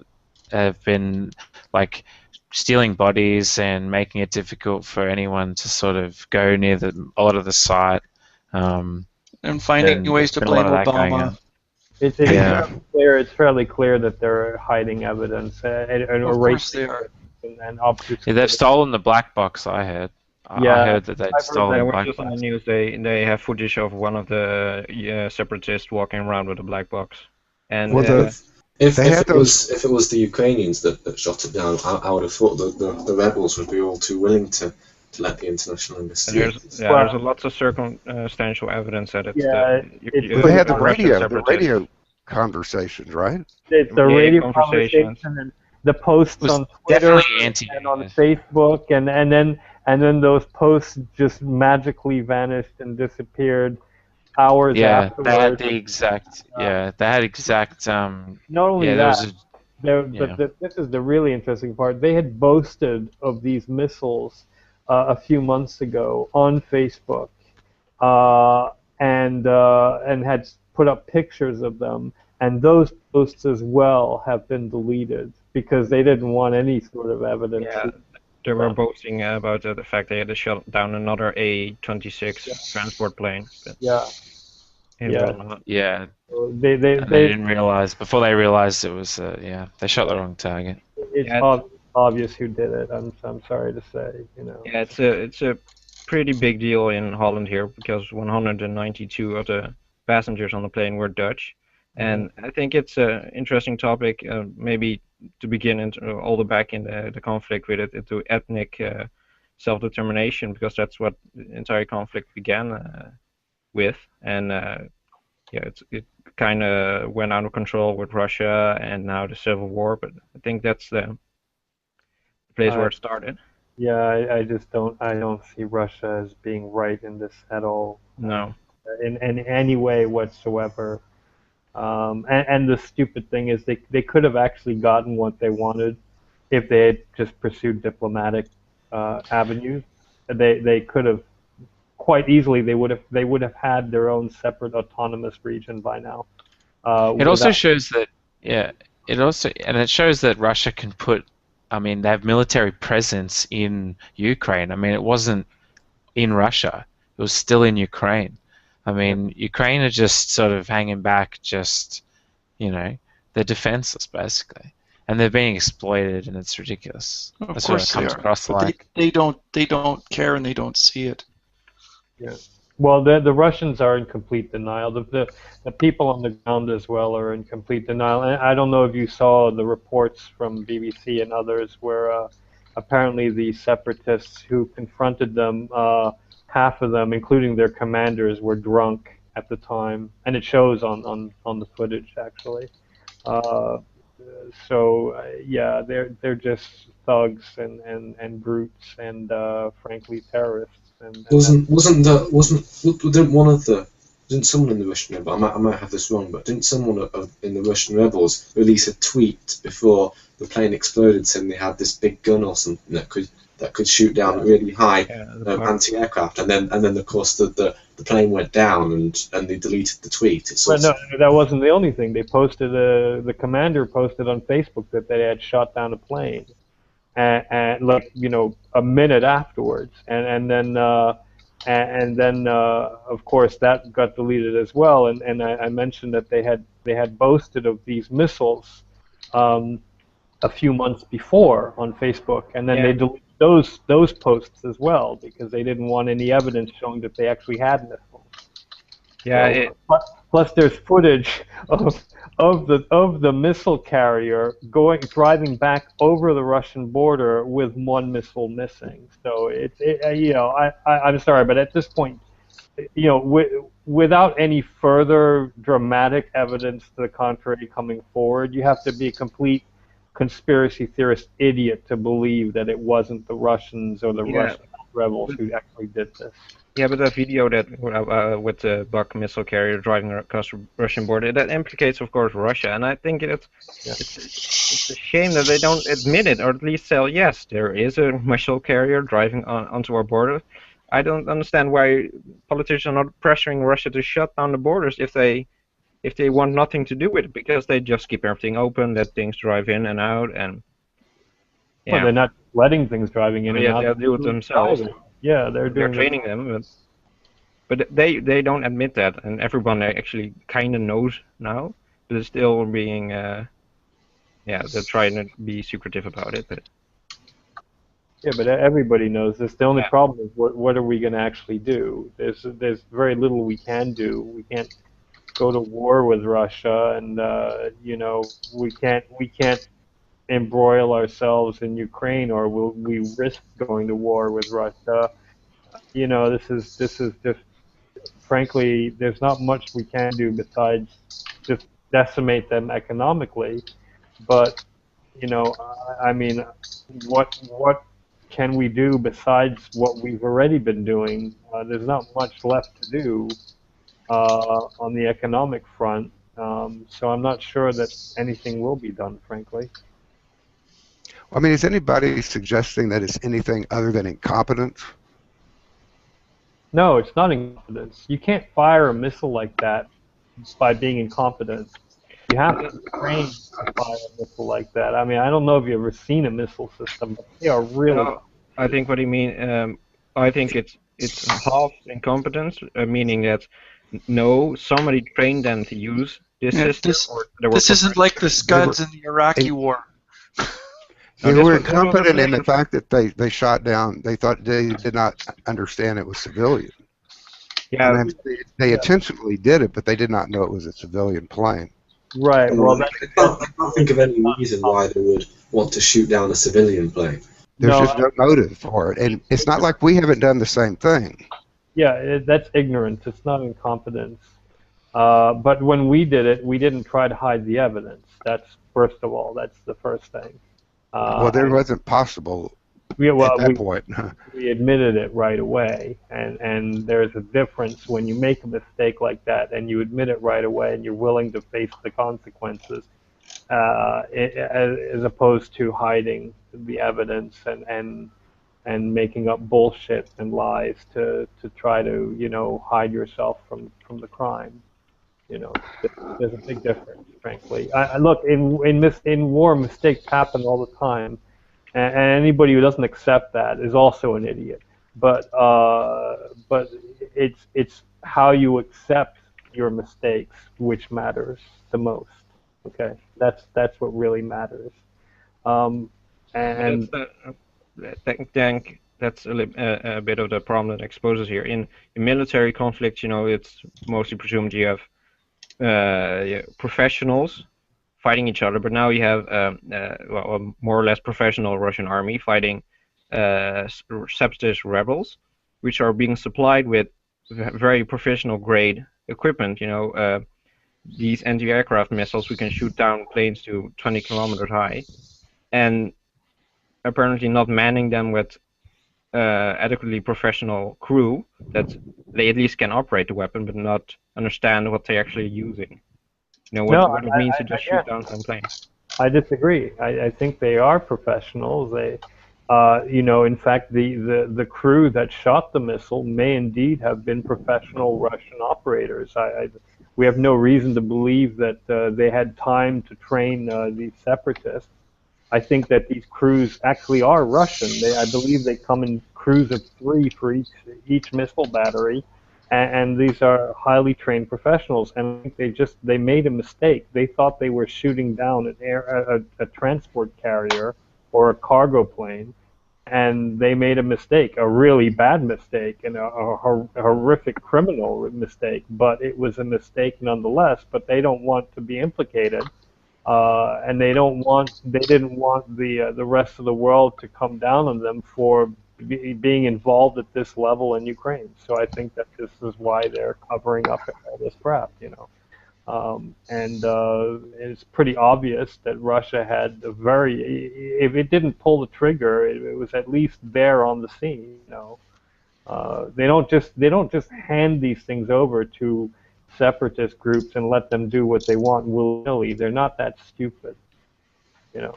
have been like stealing bodies and making it difficult for anyone to sort of go near a lot of the site. And finding ways to blame Obama. It's clear. It's fairly clear that they're hiding evidence and erasing it. And yeah, they've stolen the black box. I heard. Yeah, I heard that they'd stolen the black box. On the news, they have footage of one of the separatists walking around with a black box. And if it was the Ukrainians that shot it down, I would have thought that the rebels would be all too willing to let the international investigate. There's a lots of circumstantial evidence that it's they had the radio conversations, right? It's the radio conversations and the posts on Twitter and on Facebook, and then those posts just magically vanished and disappeared hours afterwards. They had the exact. They had exact. Not only that, but this is the really interesting part. They had boasted of these missiles a few months ago on Facebook, and had put up pictures of them, and those posts as well have been deleted because they didn't want any sort of evidence. Yeah, they were boasting about the fact they had to shut down another A-26 transport plane. They didn't realize before they realized it was they shot the wrong target. It's obvious who did it. I'm sorry to say, you know. Yeah, it's a pretty big deal in Holland here because 192 of the passengers on the plane were Dutch, and I think it's an interesting topic. Maybe to begin into all the back in the conflict with it into ethnic self-determination, because that's what the entire conflict began with, and it kind of went out of control with Russia and now the civil war. But I think that's the place where it started. Yeah, I just don't see Russia as being right in this at all. No. In any way whatsoever. And the stupid thing is they could have actually gotten what they wanted if they had just pursued diplomatic avenues. They could have quite easily. They would have had their own separate autonomous region by now. It also shows that it shows that Russia can put. I mean, they have military presence in Ukraine. I mean, it wasn't in Russia. It was still in Ukraine. I mean, Ukraine are just sort of hanging back, they're defenseless, basically. And they're being exploited, and it's ridiculous. Of course they are. They don't care, and they don't see it. Yeah. Well, the Russians are in complete denial. The people on the ground as well are in complete denial. And I don't know if you saw the reports from BBC and others where apparently the separatists who confronted them half of them, including their commanders, were drunk at the time, and it shows on the footage actually. Yeah, they're just thugs and brutes and frankly terrorists. And didn't someone in the Russian rebel, I might have this wrong, but didn't someone in the Russian rebels release a tweet before the plane exploded saying they had this big gun or something that could shoot down really high anti-aircraft, and then of course the plane went down and they deleted the tweet. Well, no, that wasn't the only thing. They posted the commander posted on Facebook that they had shot down a plane, and like a minute afterwards, and then of course that got deleted as well. And I mentioned that they had boasted of these missiles a few months before on Facebook, and then they deleted those posts as well because they didn't want any evidence showing that they actually had missiles. Yeah. So, plus, there's footage of the missile carrier driving back over the Russian border with one missile missing. So I'm sorry, but at this point, without any further dramatic evidence to the contrary coming forward, you have to be a complete conspiracy theorist idiot to believe that it wasn't the Russians or the Russian rebels who actually did this. Yeah, but that video that with the Buk missile carrier driving across the Russian border, that implicates, of course, Russia. And I think it's a shame that they don't admit it, or at least say, yes, there is a missile carrier driving onto our border. I don't understand why politicians are not pressuring Russia to shut down the borders if they want nothing to do with it, because they just keep everything open, let things drive in and out, and well, they're not letting things driving in and out. They'll do it themselves. Yeah, they're training them, but they don't admit that, and everyone actually kind of knows now, but it's still being they're trying to be secretive about it, but. Yeah, but everybody knows this. The only problem is what are we going to actually do? There's very little we can do. We can't go to war with Russia, and we can't embroil ourselves in Ukraine, or will we risk going to war with Russia? This is just frankly, there's not much we can do besides just decimate them economically. But I mean, what can we do besides what we've already been doing? There's not much left to do on the economic front, so I'm not sure that anything will be done, frankly. I mean, is anybody suggesting that it's anything other than incompetence? No, it's not incompetence. You can't fire a missile like that by being incompetent. You have to train to fire a missile like that. I mean, I don't know if you've ever seen a missile system, but they are really... I think what you mean, I think it's half incompetence, meaning that somebody trained them to use this system. This isn't like the Scuds in the Iraqi war. They were incompetent in the fact that they shot down. They thought they did not understand it was civilian. Yeah, and they intentionally did it, but they did not know it was a civilian plane. Right. Well, I can't think of any reason why they would want to shoot down a civilian plane. There's just no motive for it, and it's not like we haven't done the same thing. Yeah, that's ignorance. It's not incompetence. But when we did it, we didn't try to hide the evidence. That's first of all. That's the first thing. Well, there wasn't possible at that point. We admitted it right away, and there's a difference when you make a mistake like that and you admit it right away and you're willing to face the consequences, as opposed to hiding the evidence and making up bullshit and lies to try to hide yourself from the crime. There's a big difference, frankly. Look, in war, mistakes happen all the time, and anybody who doesn't accept that is also an idiot. But it's how you accept your mistakes which matters the most. Okay, that's what really matters. And I think that's a bit of the problem that exposes here. In military conflicts, it's mostly presumed you have professionals fighting each other, but now you have a more or less professional Russian army fighting separatist rebels, which are being supplied with very professional grade equipment. These anti-aircraft missiles, we can shoot down planes to 20 kilometers high, and apparently not manning them with adequately professional crew that they at least can operate the weapon, but not understand what they're actually using. What it means to just shoot down some planes. I disagree. I think they are professionals. They, in fact, the crew that shot the missile may indeed have been professional Russian operators. We have no reason to believe that they had time to train these separatists. I think that these crews actually are Russian. I believe they come in crews of 3 for each missile battery, and these are highly trained professionals. And I think they made a mistake. They thought they were shooting down a transport carrier or a cargo plane, and they made a mistake, a really bad mistake, and a horrific criminal mistake. But it was a mistake nonetheless. But they don't want to be implicated. And they didn't want the rest of the world to come down on them for being involved at this level in Ukraine. So I think that this is why they're covering up all this crap, and it's pretty obvious that Russia had if it didn't pull the trigger, it was at least there on the scene. They don't just hand these things over to separatist groups and let them do what they want willy-nilly. They're not that stupid, Can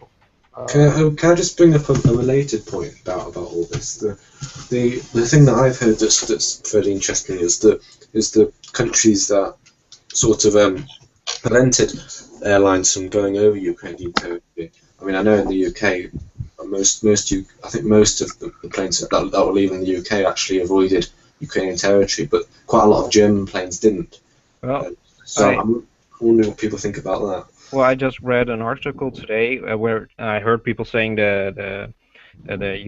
I just bring up a related point about all this? The thing that I've heard that's very interesting is the countries that sort of prevented airlines from going over Ukrainian territory. I mean, I know in the UK, most of the planes that were leaving the UK actually avoided Ukrainian territory, but quite a lot of German planes didn't. Well, I'm wondering what people think about that. Well, I just read an article today where I heard people saying the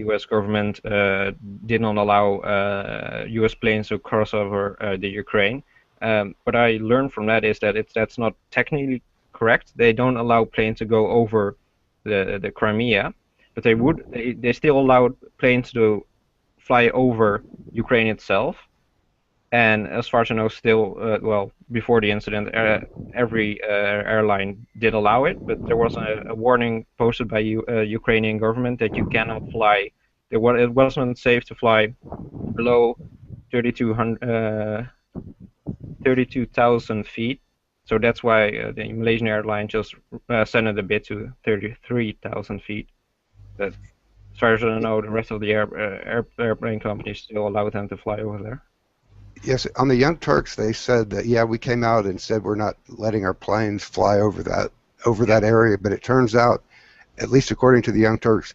U.S. government did not allow U.S. planes to cross over the Ukraine. What I learned from that is that that's not technically correct. They don't allow planes to go over the Crimea, but they still allowed planes to fly over Ukraine itself. And as far as I know, still, before the incident, every airline did allow it, but there was a warning posted by Ukrainian government that you cannot fly. It wasn't safe to fly below 32,000 feet. So that's why the Malaysian airline just sent it a bit to 33,000 feet. But as far as I know, the rest of the airplane companies still allow them to fly over there. Yes, on the Young Turks, they said that, we came out and said we're not letting our planes fly over that area, but it turns out, at least according to the Young Turks,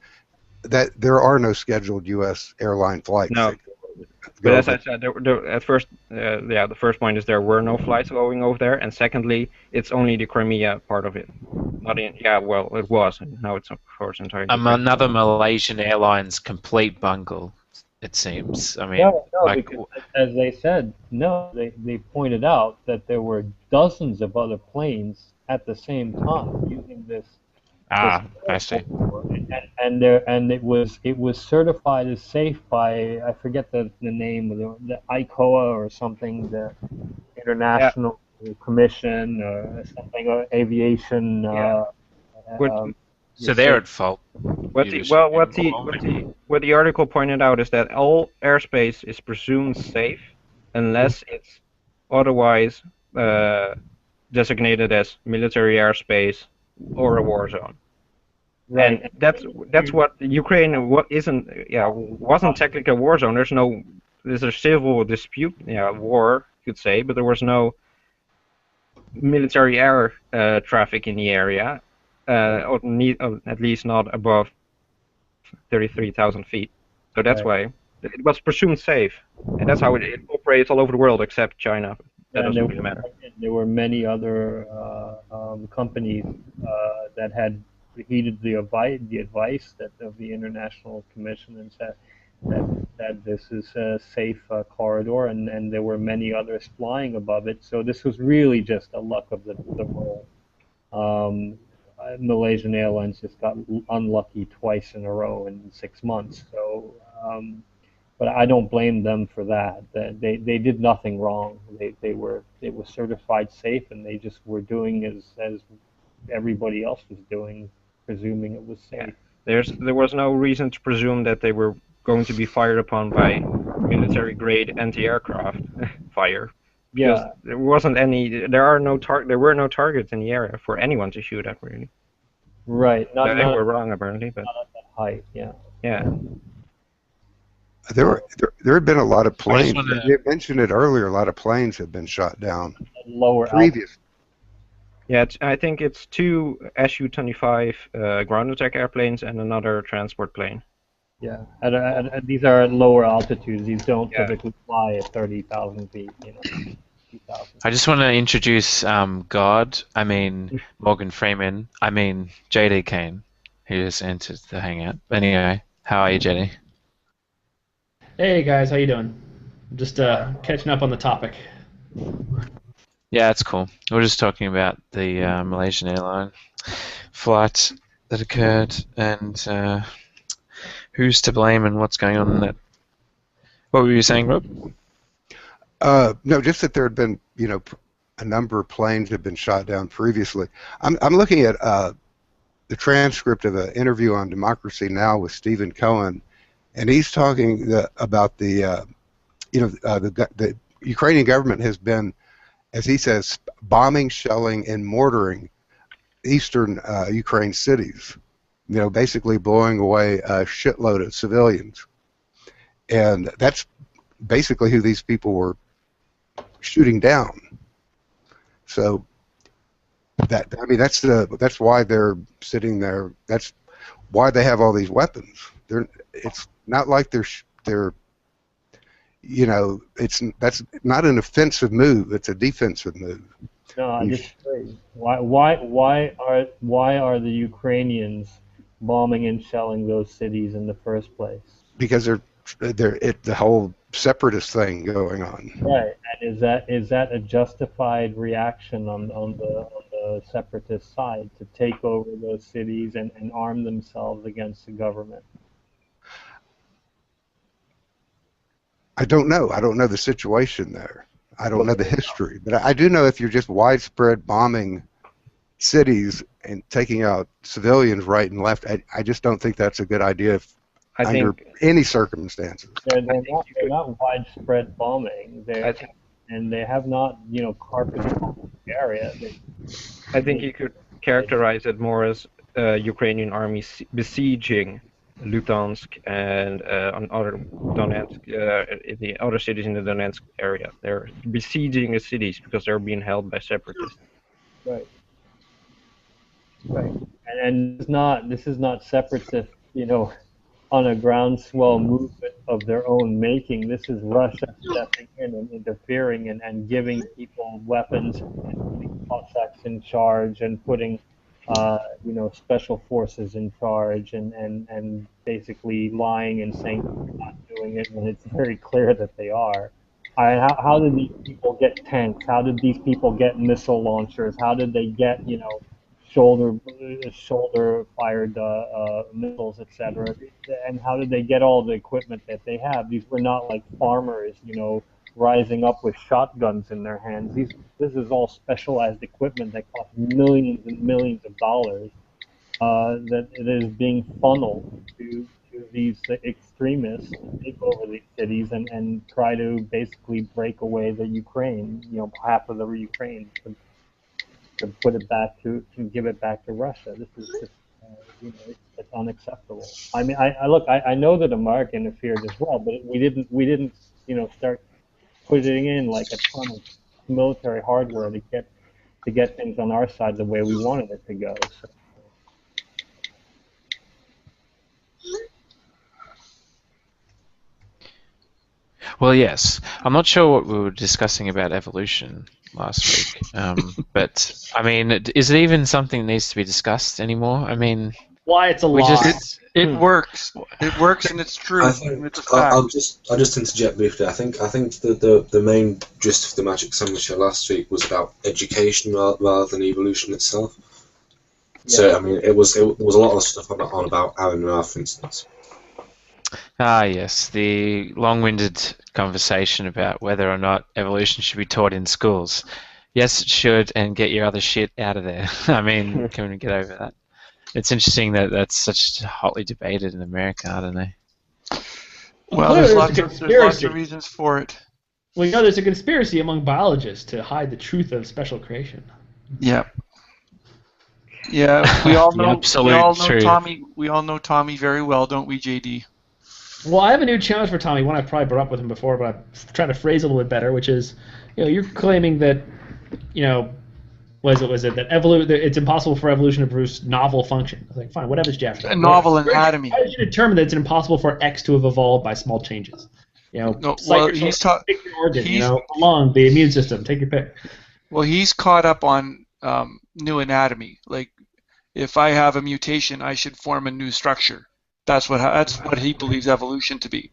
that there are no scheduled U.S. airline flights. No, but as I said, at first, the first point is there were no flights going over there, and secondly, it's only the Crimea part of it. Not in, it was, and now it's of course entirely. Another Malaysian Airlines complete bungle. It seems. I mean, no, because as they said, they pointed out that there were dozens of other planes at the same time using this. I see. And it was certified as safe by, I forget the name of the ICOA or something, the International Commission or something, or aviation. So they're at fault. What the article pointed out is that all airspace is presumed safe unless it's otherwise designated as military airspace or a war zone. Right. And that's what Ukraine wasn't technically a war zone. There's a civil dispute, war you could say, but there was no military air traffic in the area. Or at least not above 33,000 feet. So that's why it was presumed safe, and that's how it operates all over the world except China. That doesn't really matter. There were many other companies that had heeded the advice of the International Commission and said that this is a safe corridor, and there were many others flying above it. So this was really just a luck of the world. Malaysian Airlines just got unlucky twice in a row in 6 months. So But I don't blame them for that. They did nothing wrong. It was certified safe, and they just were doing as everybody else was doing, presuming it was safe. There was no reason to presume that they were going to be fired upon by military-grade anti-aircraft fire. Because there wasn't any. There were no targets in the area for anyone to shoot at, really. Right. They were wrong, apparently, but not at that height. Yeah. Yeah. There had been a lot of planes. You mentioned it earlier. A lot of planes had been shot down. Lower previous. Yeah, I think it's 2 Su-25 ground attack airplanes and another transport plane. Yeah, these are at lower altitudes. These don't typically fly at 30,000 feet. You know, 2,000. I just want to introduce Morgan Freeman. JD Kane, who just entered the hangout. Anyway, how are you, JD? Hey guys, how you doing? Just catching up on the topic. Yeah, it's cool. We're just talking about the Malaysian airline flight that occurred and who's to blame and what's going on in that. What were you saying, Rob? No, just that there had been, a number of planes had been shot down previously. I'm looking at the transcript of an interview on Democracy Now! With Stephen Cohen, and he's talking about the Ukrainian government has been, as he says, bombing, shelling, and mortaring eastern Ukraine cities. Basically blowing away a shitload of civilians, and that's basically who these people were shooting down. So that's why they're sitting there. That's why they have all these weapons. It's not like that's not an offensive move. It's a defensive move. No, I disagree. Why are the Ukrainians bombing and shelling those cities in the first place? Because the whole separatist thing going on. Right, and is that a justified reaction on the separatist side to take over those cities and arm themselves against the government? I don't know. I don't know the situation there. I don't know the history, but I do know if you're just widespread bombing cities and taking out civilians right and left, I just don't think that's a good idea under any circumstances. They're not widespread bombing. And they have not, carpeted the area. I think you could characterize it more as Ukrainian army besieging Luhansk and on other Donetsk, the other cities in the Donetsk area. They're besieging the cities because they're being held by separatists. Right. Right. And this is not separatist, on a groundswell movement of their own making. This is Russia stepping in and interfering and giving people weapons and putting Cossacks in charge and putting special forces in charge and basically lying and saying they're not doing it when it's very clear that they are. How did these people get tanks? How did these people get missile launchers? How did they get, shoulder-fired missiles, etc.? And how did they get all the equipment that they have? These were not like farmers, rising up with shotguns in their hands. This is all specialized equipment that costs millions and millions of dollars that it is being funneled to these extremists to take over these cities and try to basically break away the Ukraine, half of the Ukraine to put it back to give it back to Russia. This is just, it's unacceptable. I mean, I know that America interfered as well, but we didn't start putting in like a ton of military hardware to get things on our side the way we wanted it to go. So. Well, yes. I'm not sure what we were discussing about evolution last week, but I mean, is it even something that needs to be discussed anymore? I mean, why it's a lie. It works. It works, and it's true. It's a fact. I'll just interject briefly. I think the main gist of the Magic Sandwich last week was about education rather than evolution itself. Yeah. So I mean, it was a lot of stuff on about Aaron Ra, for instance. Ah, yes, the long-winded conversation about whether or not evolution should be taught in schools. Yes, it should, and get your other shit out of there. I mean, can we get over that? It's interesting that that's such hotly debated in America. I don't know. Well, there's lots of reasons for it. Well, there's a conspiracy among biologists to hide the truth of special creation. Yeah. Yeah, we all know. Truth. Tommy. We all know Tommy very well, don't we, JD? Well, I have a new challenge for Tommy. One I probably brought up with him before, but I'm trying to phrase it a little bit better. Which is, you're claiming that, was it that it's impossible for evolution to produce novel function? I was like, fine, whatever's Jeff. A novel anatomy. How did you determine that it's impossible for X to have evolved by small changes? He's pick your organ. The lung, the immune system. Take your pick. Well, he's caught up on new anatomy. Like, if I have a mutation, I should form a new structure. That's what he believes evolution to be.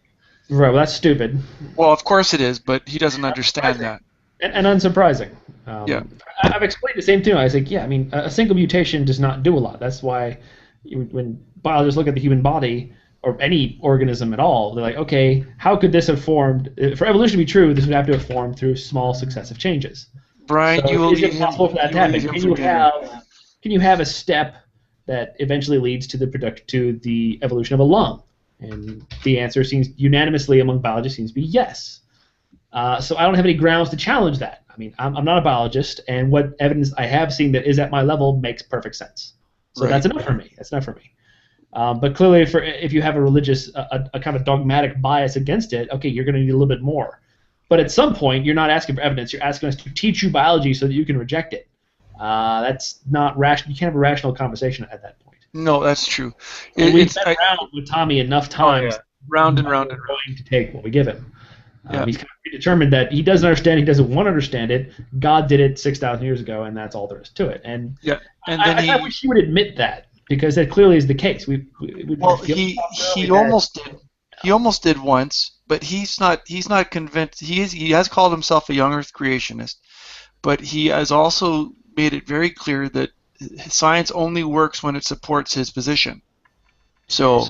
Right. Well, that's stupid. Well, of course it is, but he doesn't understand that. And unsurprising. Yeah. I've explained the same thing. I was like, a single mutation does not do a lot. That's why when biologists look at the human body or any organism at all, they're like, okay, how could this have formed? For evolution to be true, this would have to have formed through small successive changes. Brian, is it possible for that to happen? Can you have a step that eventually leads to the evolution of a lung? And the answer seems unanimously among biologists seems to be yes. So I don't have any grounds to challenge that. I mean, I'm not a biologist, and what evidence I have seen that is at my level makes perfect sense. So that's enough for me. That's enough for me. But clearly, if you have a religious, a kind of dogmatic bias against it, okay, you're going to need a little bit more. But at some point, you're not asking for evidence. You're asking us to teach you biology so that you can reject it. That's not rational. You can't have a rational conversation at that point. No, that's true. We've been around with Tommy enough times. Round and round and round. Going to take what we give him. He's kind of predetermined that he doesn't understand. He doesn't want to understand it. God did it 6,000 years ago, and that's all there is to it. And I wish he would admit that, because that clearly is the case. He almost did. He almost did once, but he's not convinced. He has called himself a young Earth creationist, but he has also made it very clear that science only works when it supports his position. So,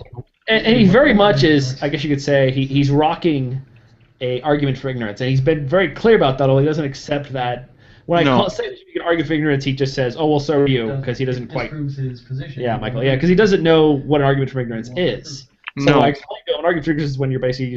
and he very much is, I guess you could say, he's rocking a argument for ignorance, and he's been very clear about that. Although he doesn't accept that. When I say that you can argue for ignorance, he just says, "Oh well, so are you," because he doesn't quite. Proves his position. Yeah, Michael. Yeah, because he doesn't know what an argument for ignorance is. So I explain to him, an argument for ignorance is when you're basically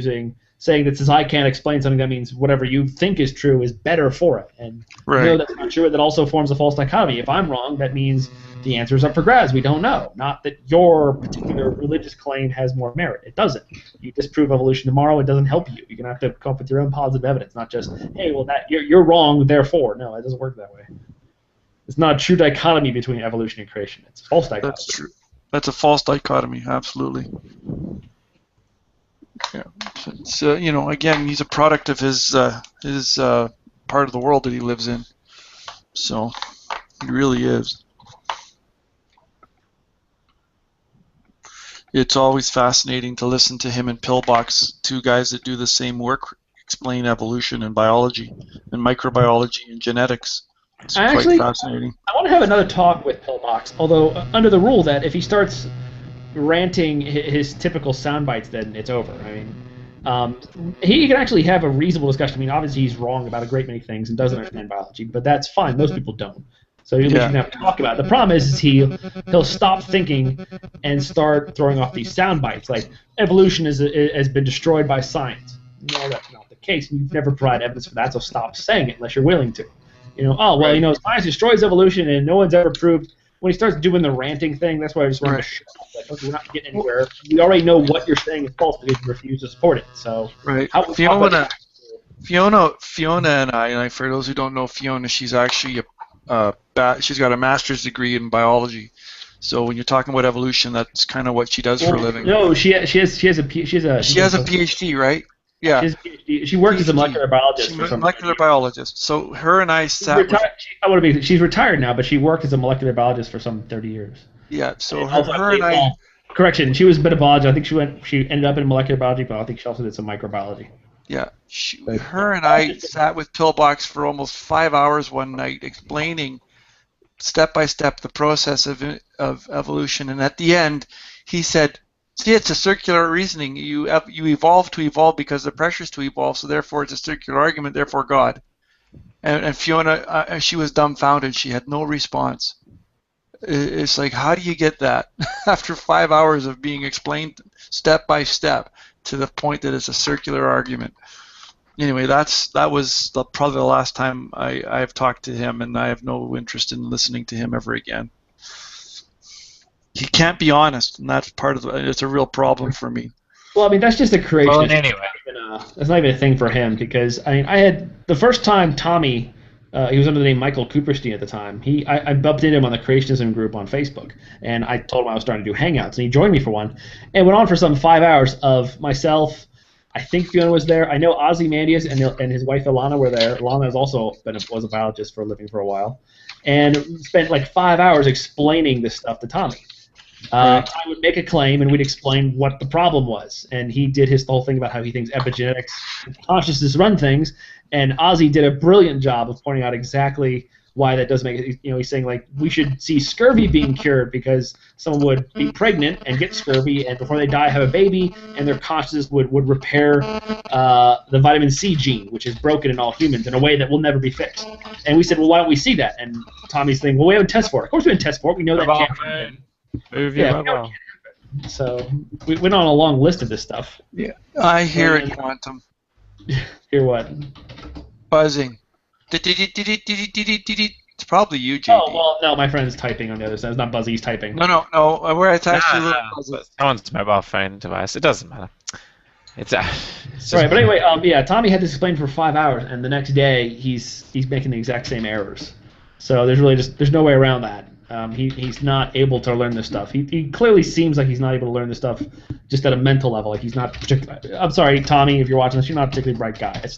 saying that since I can't explain something, that means whatever you think is true is better for it. And that's not true. That also forms a false dichotomy. If I'm wrong, that means the answer is up for grabs. We don't know. Not that your particular religious claim has more merit. It doesn't. You disprove evolution tomorrow, it doesn't help you. You're going to have to come up with your own positive evidence, not just, hey, well, you're wrong, therefore. No, it doesn't work that way. It's not a true dichotomy between evolution and creation. It's a false dichotomy. That's true. That's a false dichotomy, absolutely. Yeah. So, again, he's a product of his part of the world that he lives in. So, he really is. It's always fascinating to listen to him and Pillbox, two guys that do the same work, explain evolution and biology and microbiology and genetics. It's quite fascinating. I want to have another talk with Pillbox, although under the rule that if he starts ranting his typical sound bites, then it's over. I mean, he can actually have a reasonable discussion. I mean, obviously he's wrong about a great many things and doesn't understand biology, but that's fine. Most people don't. So at least you can have to talk about it. The problem is he'll stop thinking and start throwing off these sound bites, like evolution has been destroyed by science. No, that's not the case. We've never provided evidence for that, so stop saying it unless you're willing to. Science destroys evolution and no one's ever proved. When he starts doing the ranting thing, that's why I just want to shut up. Like, okay, we're not getting anywhere. We already know what you're saying is false because you refuse to support it. So Fiona and I, for those who don't know Fiona, she's actually she's got a master's degree in biology. So when you're talking about evolution, that's kind of what she does for a living. No, she has a PhD, right? Yeah. She has a PhD. She works as a molecular biologist. She's a molecular biologist. So her and I sat. She's retired now, but she worked as a molecular biologist for some 30 years. Yeah. So her and I. Correction. She was a bit of biology. I think she ended up in molecular biology, but I think she also did some microbiology. Yeah. Her and I sat with Pillbox for almost 5 hours one night, explaining step by step the process of evolution, and at the end, he said, See, it's a circular reasoning. You evolve to evolve because the pressure's to evolve, so therefore it's a circular argument, therefore God. And Fiona, she was dumbfounded. She had no response. It's like, how do you get that after 5 hours of being explained step by step to the point that it's a circular argument? Anyway, that was probably the last time I've talked to him, and I have no interest in listening to him ever again. He can't be honest, and that's part of it's a real problem for me. Well, I mean, that's just a creation. Well, anyway, that's not even a thing for him, because I mean, I had the first time Tommy, he was under the name Michael Cooperstein at the time. I updated him on the creationism group on Facebook, and I told him I was starting to do hangouts, and he joined me for one, and went on for some 5 hours of myself. I think Fiona was there. I know Ozymandias and his wife Ilana were there. Ilana was also was a biologist for a living for a while, and spent like 5 hours explaining this stuff to Tommy. I would make a claim, and we'd explain what the problem was. And he did his whole thing about how he thinks epigenetics and consciousness run things. And Ozzy did a brilliant job of pointing out exactly why that does make it. You know, he's saying, like, we should see scurvy being cured because someone would be pregnant and get scurvy, and before they die have a baby, and their consciousness would repair the vitamin C gene, which is broken in all humans in a way that will never be fixed. And we said, well, why don't we see that? And Tommy's thing, well, we haven't tested for it. Of course we haven't tested for it. We know that can't happen. So we went on a long list of this stuff. Yeah, I hear it, Quantum. Hear what? Buzzing. It's probably you, JD. Oh, well, no, my friend's typing on the other side. It's not Buzzy, he's typing. No. Where it's actually someone's mobile phone device. It doesn't matter. It's right, but anyway, yeah, Tommy had this explained for 5 hours, and the next day he's making the exact same errors. So there's no way around that. He's not able to learn this stuff. He clearly seems like he's not able to learn this stuff just at a mental level. Like he's not particularly. I'm sorry, Tommy, if you're watching this, you're not a particularly bright guy. It's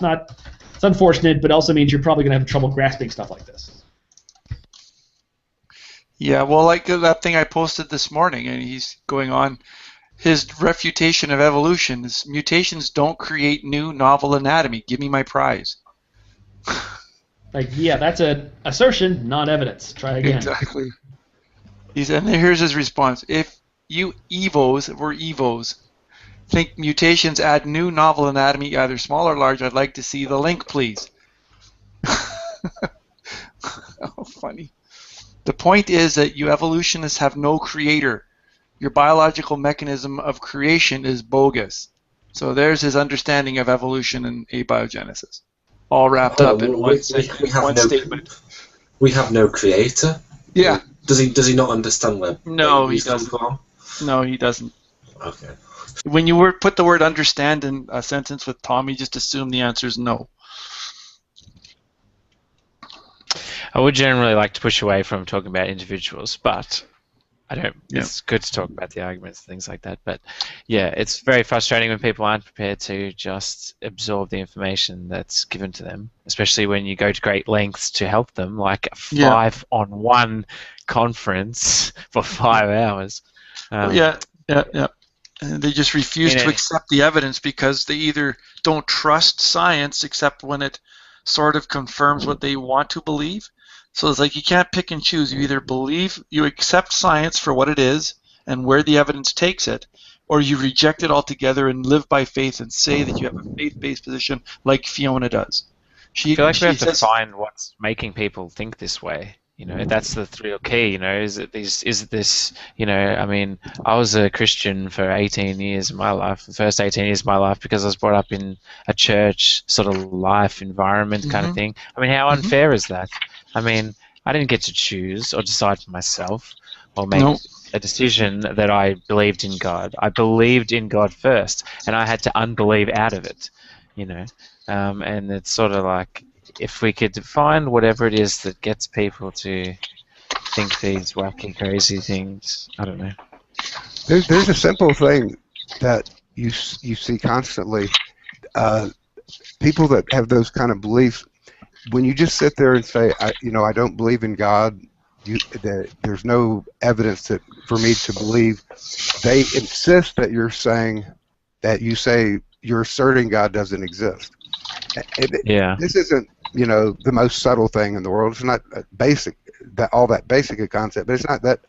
unfortunate, but also means you're probably going to have trouble grasping stuff like this. Yeah, well, like that thing I posted this morning, and he's going on. His refutation of evolution is mutations don't create new novel anatomy. Give me my prize. Like, yeah, that's an assertion, not evidence. Try again. Exactly. And here's his response. If you Evos, think mutations add new novel anatomy, either small or large, I'd like to see the link, please. Oh, funny. The point is that you evolutionists have no creator. Your biological mechanism of creation is bogus. So there's his understanding of evolution and abiogenesis. All wrapped up in one statement. We have no creator. Yeah. Does he not understand where? No, he doesn't. No, he doesn't. Okay. When you put the word "understand" in a sentence with Tommy, just assume the answer is no. I would generally like to push away from talking about individuals, but I don't. Yeah. It's good to talk about the arguments and things like that. But yeah, it's very frustrating when people aren't prepared to just absorb the information that's given to them, especially when you go to great lengths to help them, like a 5-on-1 conference for 5 hours. Yeah. And they just refuse to accept the evidence because they either don't trust science except when it sort of confirms what they want to believe. So it's like you can't pick and choose. You either you accept science for what it is and where the evidence takes it, or you reject it altogether and live by faith and say that you have a faith-based position like Fiona does. I feel like we have to find what's making people think this way. You know, that's the real key. You know, is it this? You know, I mean, I was a Christian for 18 years of my life, the first 18 years of my life, because I was brought up in a church sort of life environment kind of thing. I mean, how unfair is that? I mean, I didn't get to choose or decide for myself or make a decision that I believed in God. I believed in God first, and I had to unbelieve out of it. You know, and it's sort of like, if we could find whatever it is that gets people to think these wacky, crazy things, I don't know. There's a simple thing that you see constantly. People that have those kind of beliefs, when you just sit there and say, I don't believe in God, there's no evidence for me to believe, they insist that you're asserting God doesn't exist. This isn't, the most subtle thing in the world. It's not all that basic a concept, but it's not that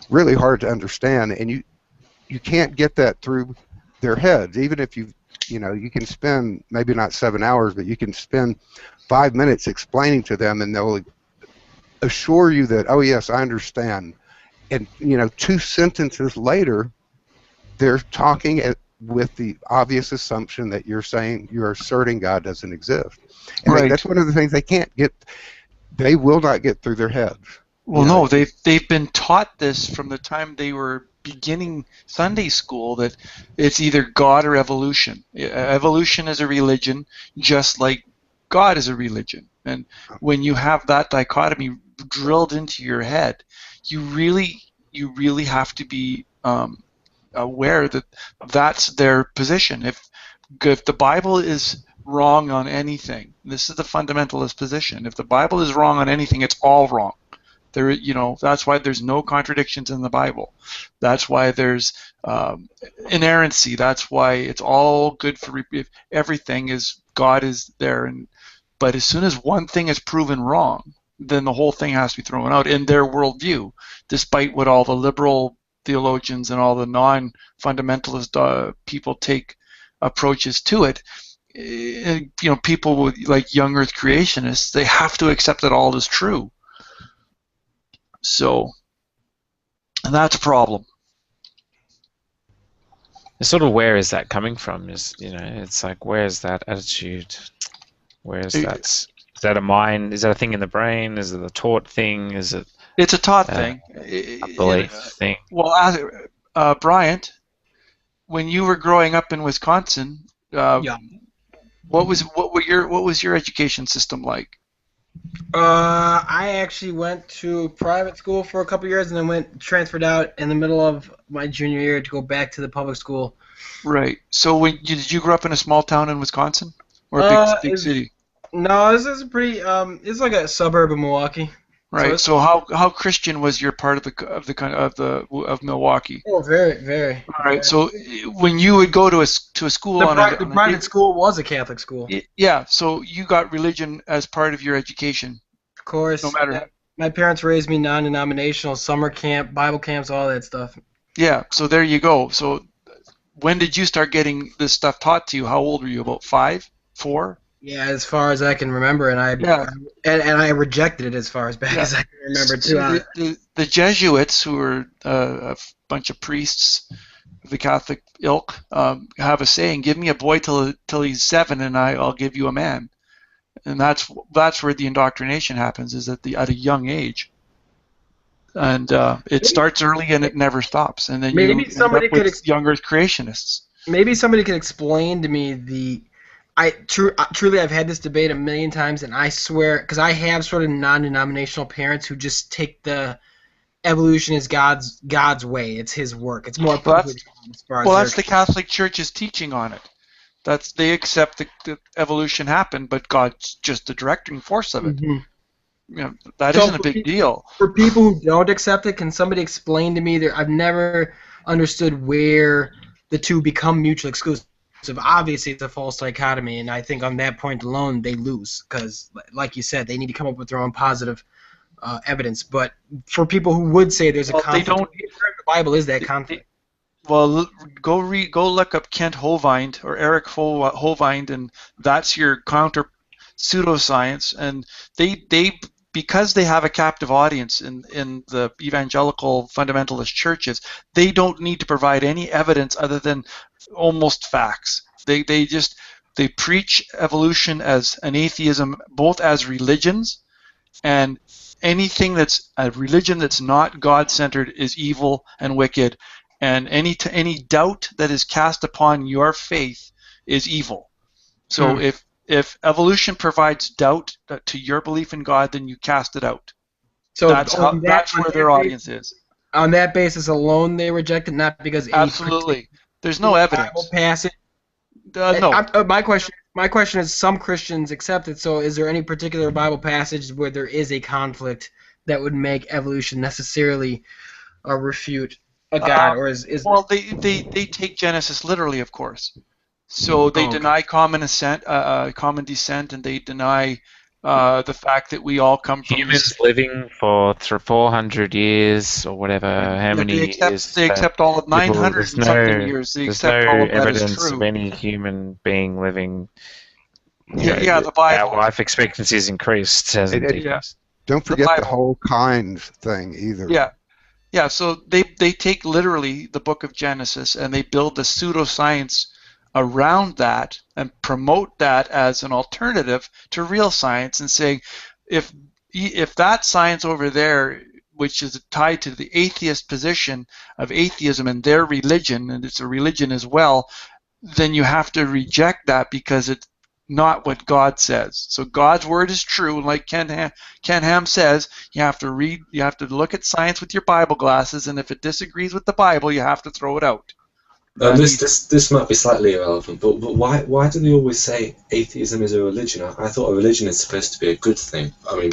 really hard to understand. And you can't get that through their heads. Even if you can spend maybe not 7 hours, but you can spend 5 minutes explaining to them, and they'll assure you that, oh yes, I understand. And 2 sentences later, they're talking with the obvious assumption that you're asserting God doesn't exist. And Right. that's one of the things they will not get through their heads. Well, no, they've been taught this from the time they were beginning Sunday school, that it's either God or evolution. Evolution is a religion, just like God is a religion. And when you have that dichotomy drilled into your head, you really have to be aware that that's their position. If the Bible is wrong on anything, this is the fundamentalist position. If the Bible is wrong on anything, it's all wrong. That's why there's no contradictions in the Bible. That's why there's inerrancy. That's why it's all good for everything. Is God is there, but as soon as one thing is proven wrong, then the whole thing has to be thrown out in their worldview, despite what all the liberal theologians and all the non-fundamentalist people take approaches to it. People with like young Earth creationists, they have to accept that all is true. So, and that's a problem. Sort of, where is that coming from? It's like, where is that attitude? Where is that? Is that a mind? Is that a thing in the brain? Is it a taught thing? Is it? It's a taught thing. A belief thing. Well, Bryant, when you were growing up in Wisconsin, Yeah. what was your education system like? I actually went to private school for a couple years, and then transferred out in the middle of my junior year to go back to the public school. Right. So did you grow up in a small town in Wisconsin or a big city? No, this is pretty. It's like a suburb of Milwaukee. Right. So how Christian was your part of Milwaukee? Oh, very, very. All right. So when you would go to a school the private school was a Catholic school. Yeah. So you got religion as part of your education. Of course. No matter. My parents raised me non-denominational, summer camp, Bible camps, all that stuff. Yeah. So there you go. So when did you start getting this stuff taught to you? How old were you? About 5, 4? Yeah, as far as I can remember, and I rejected it as far as back as I can remember too. The Jesuits, who are a bunch of priests of the Catholic ilk, have a saying: "Give me a boy till he's 7, and I'll give you a man." And that's where the indoctrination happens, is at a young age, and it starts early and it never stops. And then maybe somebody could young Earth creationists. Maybe somebody could explain to me truly, I've had this debate a million times, and I swear, because I have sort of non-denominational parents who just take the evolution as God's way. It's His work. It's more that's the Catholic Church's teaching on it. They accept that evolution happened, but God's just the directing force of it. Mm-hmm. That isn't a big deal. For people who don't accept it, can somebody explain to me? I've never understood where the two become mutually exclusive. Obviously, it's a false dichotomy, and I think on that point alone they lose, because, like you said, they need to come up with their own positive evidence. But for people who would say there's a conflict, the Bible is that conflict. Well, go look up Kent Hovind or Eric Hovind, and that's your counter pseudoscience. And they because they have a captive audience in the evangelical fundamentalist churches, they don't need to provide any evidence other than almost facts. They preach evolution as an atheism, both as religions, and anything that's a religion that's not God-centered is evil and wicked, and any doubt that is cast upon your faith is evil. So if evolution provides doubt to your belief in God, then you cast it out. So that's where their audience is. On that basis alone, they reject it, not because absolutely. There's no evidence. Bible passage. No. My question is: some Christians accept it. So, is there any particular Bible passage where there is a conflict that would make evolution necessarily refute a God, or is? Well, they take Genesis literally, of course. So they deny common descent, and they deny the fact that we all come from humans living for 400 years or whatever, how many years? They accept all of 900 there's and something years. They accept all of that as evidence true. of any human being living. The Bible. Our life expectancy has increased, hasn't decreased. Don't forget the whole kinds thing either. Yeah. So they take literally the book of Genesis and they build the pseudoscience around that and promote that as an alternative to real science and saying, if that science over there, which is tied to the atheist position of atheism and their religion, and it's a religion as well, then you have to reject that because it's not what God says. So God's word is true, and like Ken Ham says, you have to look at science with your Bible glasses, and if it disagrees with the Bible, you have to throw it out. This might be slightly irrelevant, but why do they always say atheism is a religion? I thought a religion is supposed to be a good thing. I mean,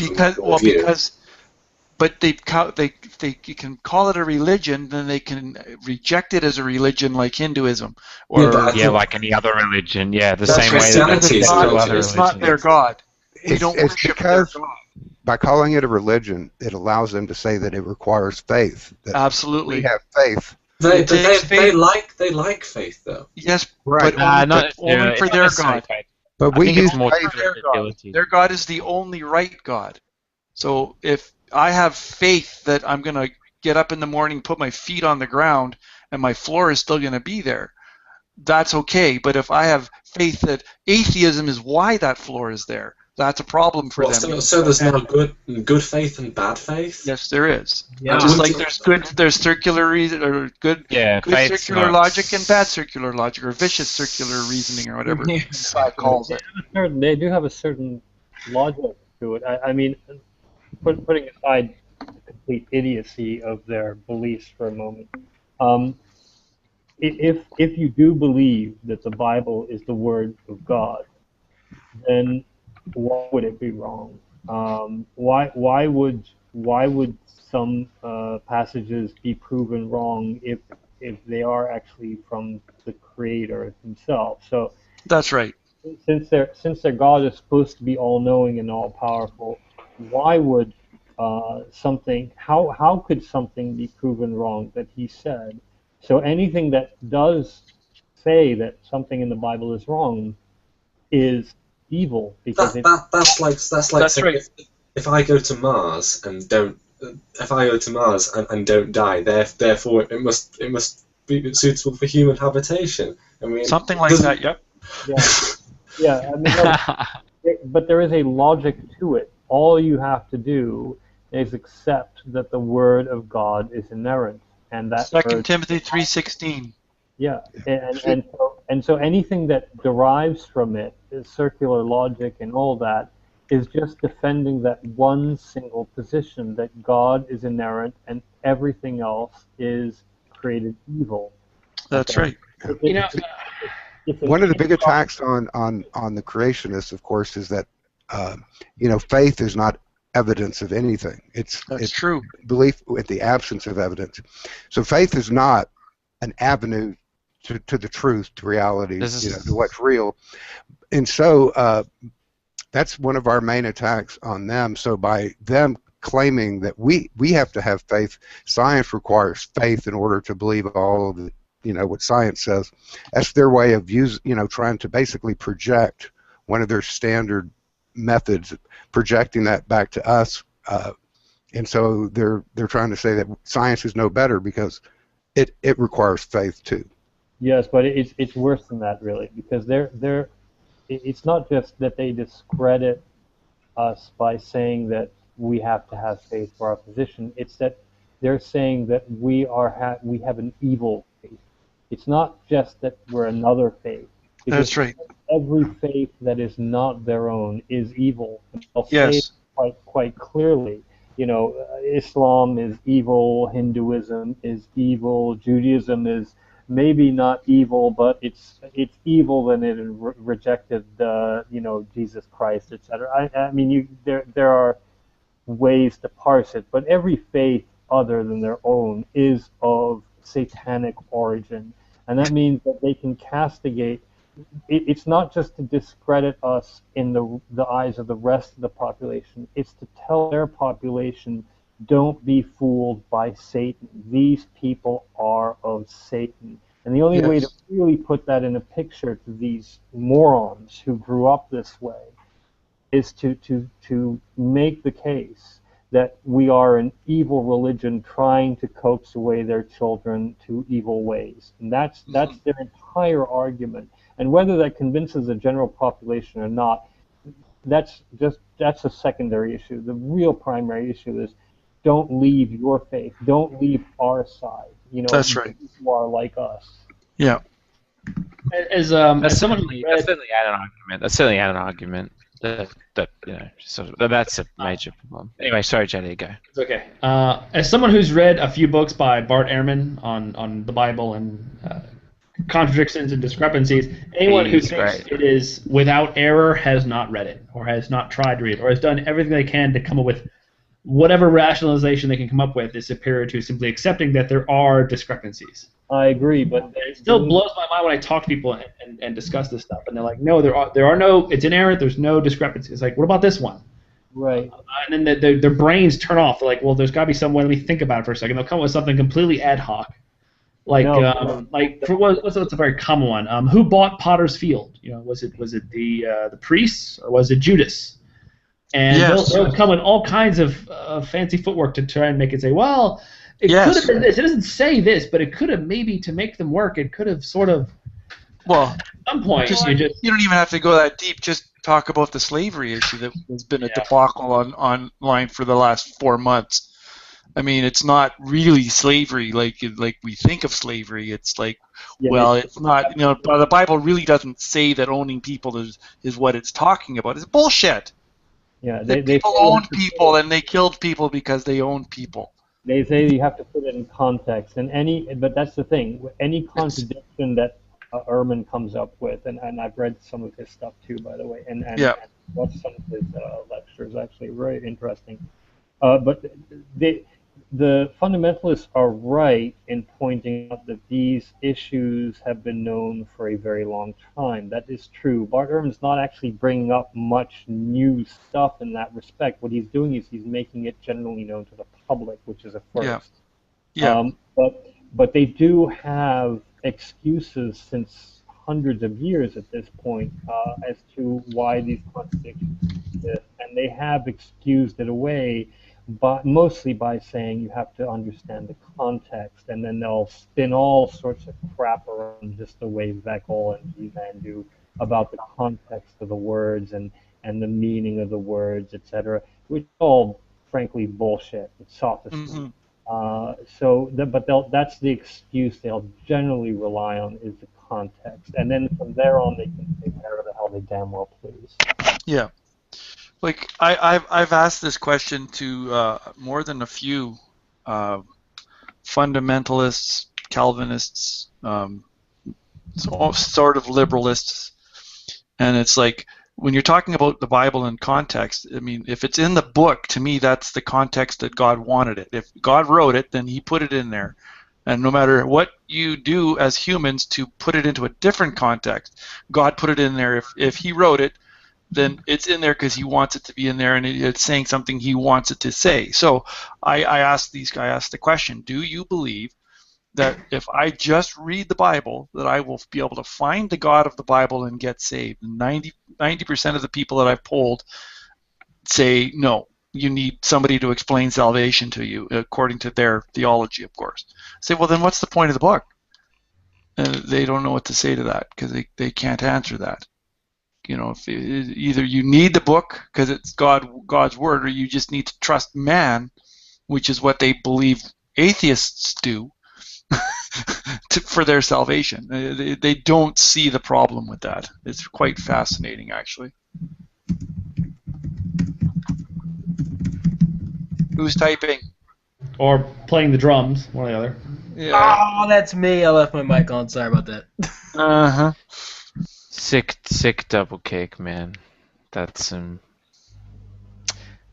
but they can call it a religion, then they can reject it as a religion like Hinduism or like any other religion. The same way that it's not their God. We don't worship their God. By calling it a religion, it allows them to say that it requires faith. Absolutely, we have faith. They like faith though. Yes, right. But only for their God. But we use faith. Their God is the only right God. So if I have faith that I'm going to get up in the morning, put my feet on the ground, and my floor is still going to be there, that's okay. But if I have faith that atheism is why that floor is there, that's a problem for them. So there's now good faith and bad faith? Yes, there is. Yeah. Just like there's circular reason or good circular logic and bad circular logic, or vicious circular reasoning, or whatever God calls it. They do have a certain logic to it. I mean, putting aside the complete idiocy of their beliefs for a moment, if you do believe that the Bible is the Word of God, then why would it be wrong? Why would some passages be proven wrong if they are actually from the Creator himself? So that's right. Since their God is supposed to be all-knowing and all-powerful, why would how could something be proven wrong that he said? So anything that does say that something in the Bible is wrong is evil, because that's like saying, right. If I go to Mars and don't die, therefore it must be suitable for human habitation. I mean, something like that. Yep. Yeah. I mean, but there is a logic to it. All you have to do is accept that the Word of God is inerrant, and that 2 Timothy 3:16. Yeah, and so anything that derives from it, is circular logic and all that, is just defending that one single position that God is inerrant and everything else is created evil. That's right. One of the big attacks on the creationists, of course, is that faith is not evidence of anything. It's true. Belief with the absence of evidence. So faith is not an avenue to the truth, to reality, to what's real. And so that's one of our main attacks on them. So by them claiming that we have to have faith, science requires faith in order to believe all of the, what science says. That's their way of trying to basically project one of their standard methods, projecting that back to us. And so they're trying to say that science is no better because it requires faith too. Yes, but it's worse than that, really, because it's not just that they discredit us by saying that we have to have faith for our position. It's that they're saying that we have an evil faith. It's not just that we're another faith. That's right. Every faith that is not their own is evil. I'll say it quite clearly. Islam is evil, Hinduism is evil, Judaism is maybe not evil, but it's evil when it rejected Jesus Christ, etc. I mean, there are ways to parse it, but every faith other than their own is of satanic origin, and that means that they can castigate it's not just to discredit us in the eyes of the rest of the population. It's to tell their population, don't be fooled by Satan. These people are of Satan. And the only way to really put that in a picture to these morons who grew up this way is to make the case that we are an evil religion trying to coax away their children to evil ways. And that's their entire argument. And whether that convinces the general population or not, that's a secondary issue. The real primary issue is, don't leave your faith. Don't leave our side. You know, that's right. You are like us. Yeah. As someone who that's certainly had an argument. That you know, so that's a major problem. Anyway, sorry, Jody, go. It's okay. As someone who's read a few books by Bart Ehrman on the Bible and contradictions and discrepancies, anyone who thinks it is without error has not read it, or has not tried to read it, or has done everything they can to come up with whatever rationalization they can come up with is superior to simply accepting that there are discrepancies. I agree, but it still blows my mind when I talk to people and discuss this stuff, and they're like, "No, there are no. It's inerrant. There's no discrepancies." It's like, what about this one? Right. And then their brains turn off. They're like, "Well, there's got to be some way. Let me think about it for a second." They'll come up with something completely ad hoc, like what's a very common one? Who bought Potter's Field? You know, was it the priests, or was it Judas? And they'll come with all kinds of fancy footwork to try and make it say, well, it could have been this. It doesn't say this, but it could have maybe, to make them work, it could have sort of. Well, at some point, you don't even have to go that deep. Just talk about the slavery issue that has been a debacle online for the last 4 months. I mean, it's not really slavery like we think of slavery. It's like, it's not. You know, the Bible really doesn't say that owning people is what it's talking about. It's bullshit. Yeah, people owned people, and they killed people because they owned people. They say you have to put it in context, but that's the thing. Any contradiction that Ehrman comes up with, and I've read some of his stuff too, by the way, and watched some of his lectures, actually, very interesting. But the fundamentalists are right in pointing out that these issues have been known for a very long time. That is true. Bart Ehrman's not actually bringing up much new stuff in that respect. What he's doing is he's making it generally known to the public, which is a first. But they do have excuses since hundreds of years at this point as to why these contradictions exist, and they have excused it away. But mostly by saying you have to understand the context, and then they'll spin all sorts of crap around, just the way Veckel and G-Man do, about the context of the words and the meaning of the words, etc., which is all, frankly, bullshit. It's sophistry. That's the excuse they'll generally rely on, is the context, and then from there on they can say whatever the hell they damn well please. Yeah. Like I've asked this question to more than a few fundamentalists, Calvinists, sort of liberalists, and it's like, when you're talking about the Bible in context, I mean, if it's in the book, to me, that's the context that God wanted it. If God wrote it, then He put it in there, and no matter what you do as humans to put it into a different context, God put it in there. If He wrote it, then it's in there because He wants it to be in there, and it's saying something He wants it to say. So I asked the question, do you believe that if I just read the Bible, that I will be able to find the God of the Bible and get saved? 90% of the people that I've polled say no. You need somebody to explain salvation to you, according to their theology, of course. I say, well, then what's the point of the book? They don't know what to say to that, because they can't answer that. You know, if either you need the book because it's God's word, or you just need to trust man, which is what they believe atheists do, for their salvation. They don't see the problem with that. It's quite fascinating, actually. Who's typing? Or playing the drums, one or the other. Yeah. Oh, that's me. I left my mic on. Sorry about that. Uh-huh. Sick double cake, man. That's some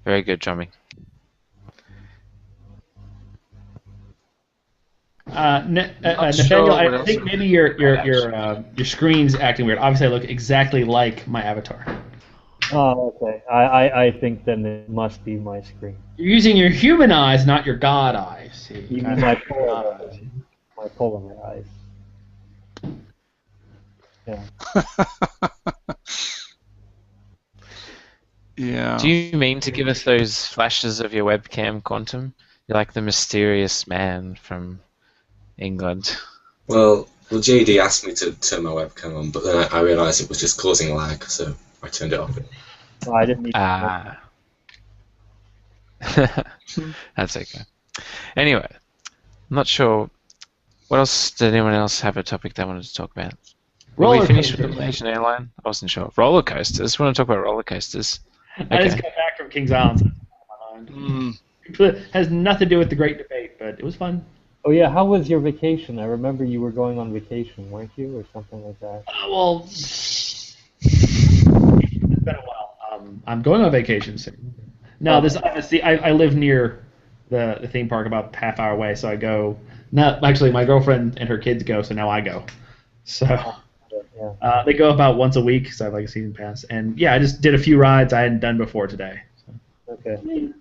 very good drumming. Nathaniel, I think maybe your screen's acting weird. Obviously, I look exactly like my avatar. Oh, okay. I think then it must be my screen. You're using your human eyes, not your god eyes. See, You mean my polar eyes. Yeah. Yeah. Do you mean to give us those flashes of your webcam, Quantum? You're like the mysterious man from England. Well, JD asked me to turn my webcam on, but then I realised it was just causing lag, so I turned it off. Oh, I didn't need Ah. That's okay. Anyway, I'm not sure. What else? Did anyone else have a topic they wanted to talk about? Were we finished with the Malaysian airline? I wasn't sure. Roller coasters. Want to talk about roller coasters? Okay. I just got back from Kings Island. It has nothing to do with the great debate, but it was fun. Oh yeah, how was your vacation? I remember you were going on vacation, weren't you, or something like that? Well, it's been a while. I'm going on vacation soon. No, I live near the theme park, about a half hour away, so I go. Not actually, my girlfriend and her kids go, so now I go. So they go about once a week, so I have like a season pass. And yeah, I just did a few rides I hadn't done before today. So. Okay.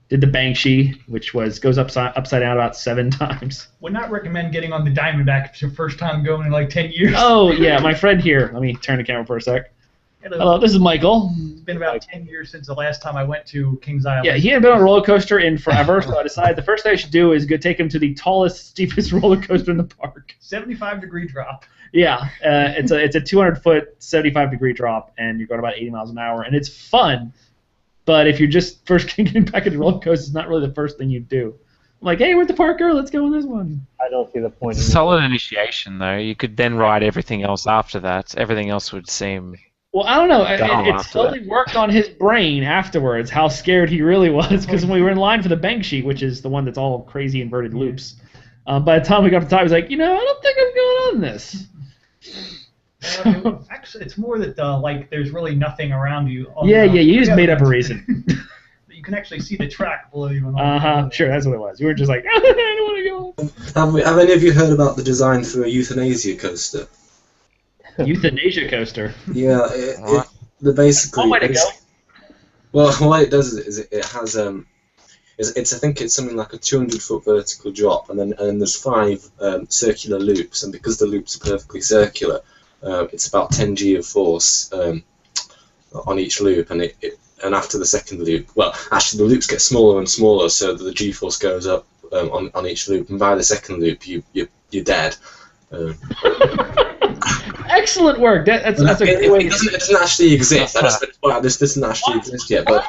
Did the Banshee, which goes upside down about 7 times. Would not recommend getting on the Diamondback if it's your first time going in like 10 years. Oh yeah, my friend here. Let me turn the camera for a sec. Hello, this is Michael. It's been about 10 years since the last time I went to Kings Island. Yeah, he hadn't been on a roller coaster in forever, so I decided the first thing I should do is go take him to the tallest, steepest roller coaster in the park. 75-degree drop. Yeah, it's a 200-foot, 75-degree drop, and you're going about 80 miles an hour, and it's fun. But if you're just first getting back into roller coasters, it's not really the first thing you do. I'm like, hey, we're at the park, girl, let's go on this one. I don't see the point. It's a solid initiation, though. You could then ride everything else after that. Everything else would seem... Well, I don't know. It slowly worked on his brain afterwards how scared he really was, because when we were in line for the Banshee, which is the one that's all crazy inverted loops, by the time we got to the top, he was like, I don't think I'm going on this. Actually, it's more that like there's really nothing around you. You just made up a reason. You can actually see the track below you. Sure, that's what it was. You were just like, I don't want to go on. Have any of you heard about the design for a euthanasia coaster? Euthanasia coaster. Yeah, the basically. One way to go. Well, what it does is it has I think it's something like a 200-foot vertical drop, and then there's 5 circular loops, and because the loops are perfectly circular, it's about 10 G of force on each loop, and and after the second loop, well, actually the loops get smaller and smaller, so that the G force goes up on each loop, and by the second loop you're dead. Excellent work. That's a great way. It doesn't actually exist. This doesn't actually exist yet, but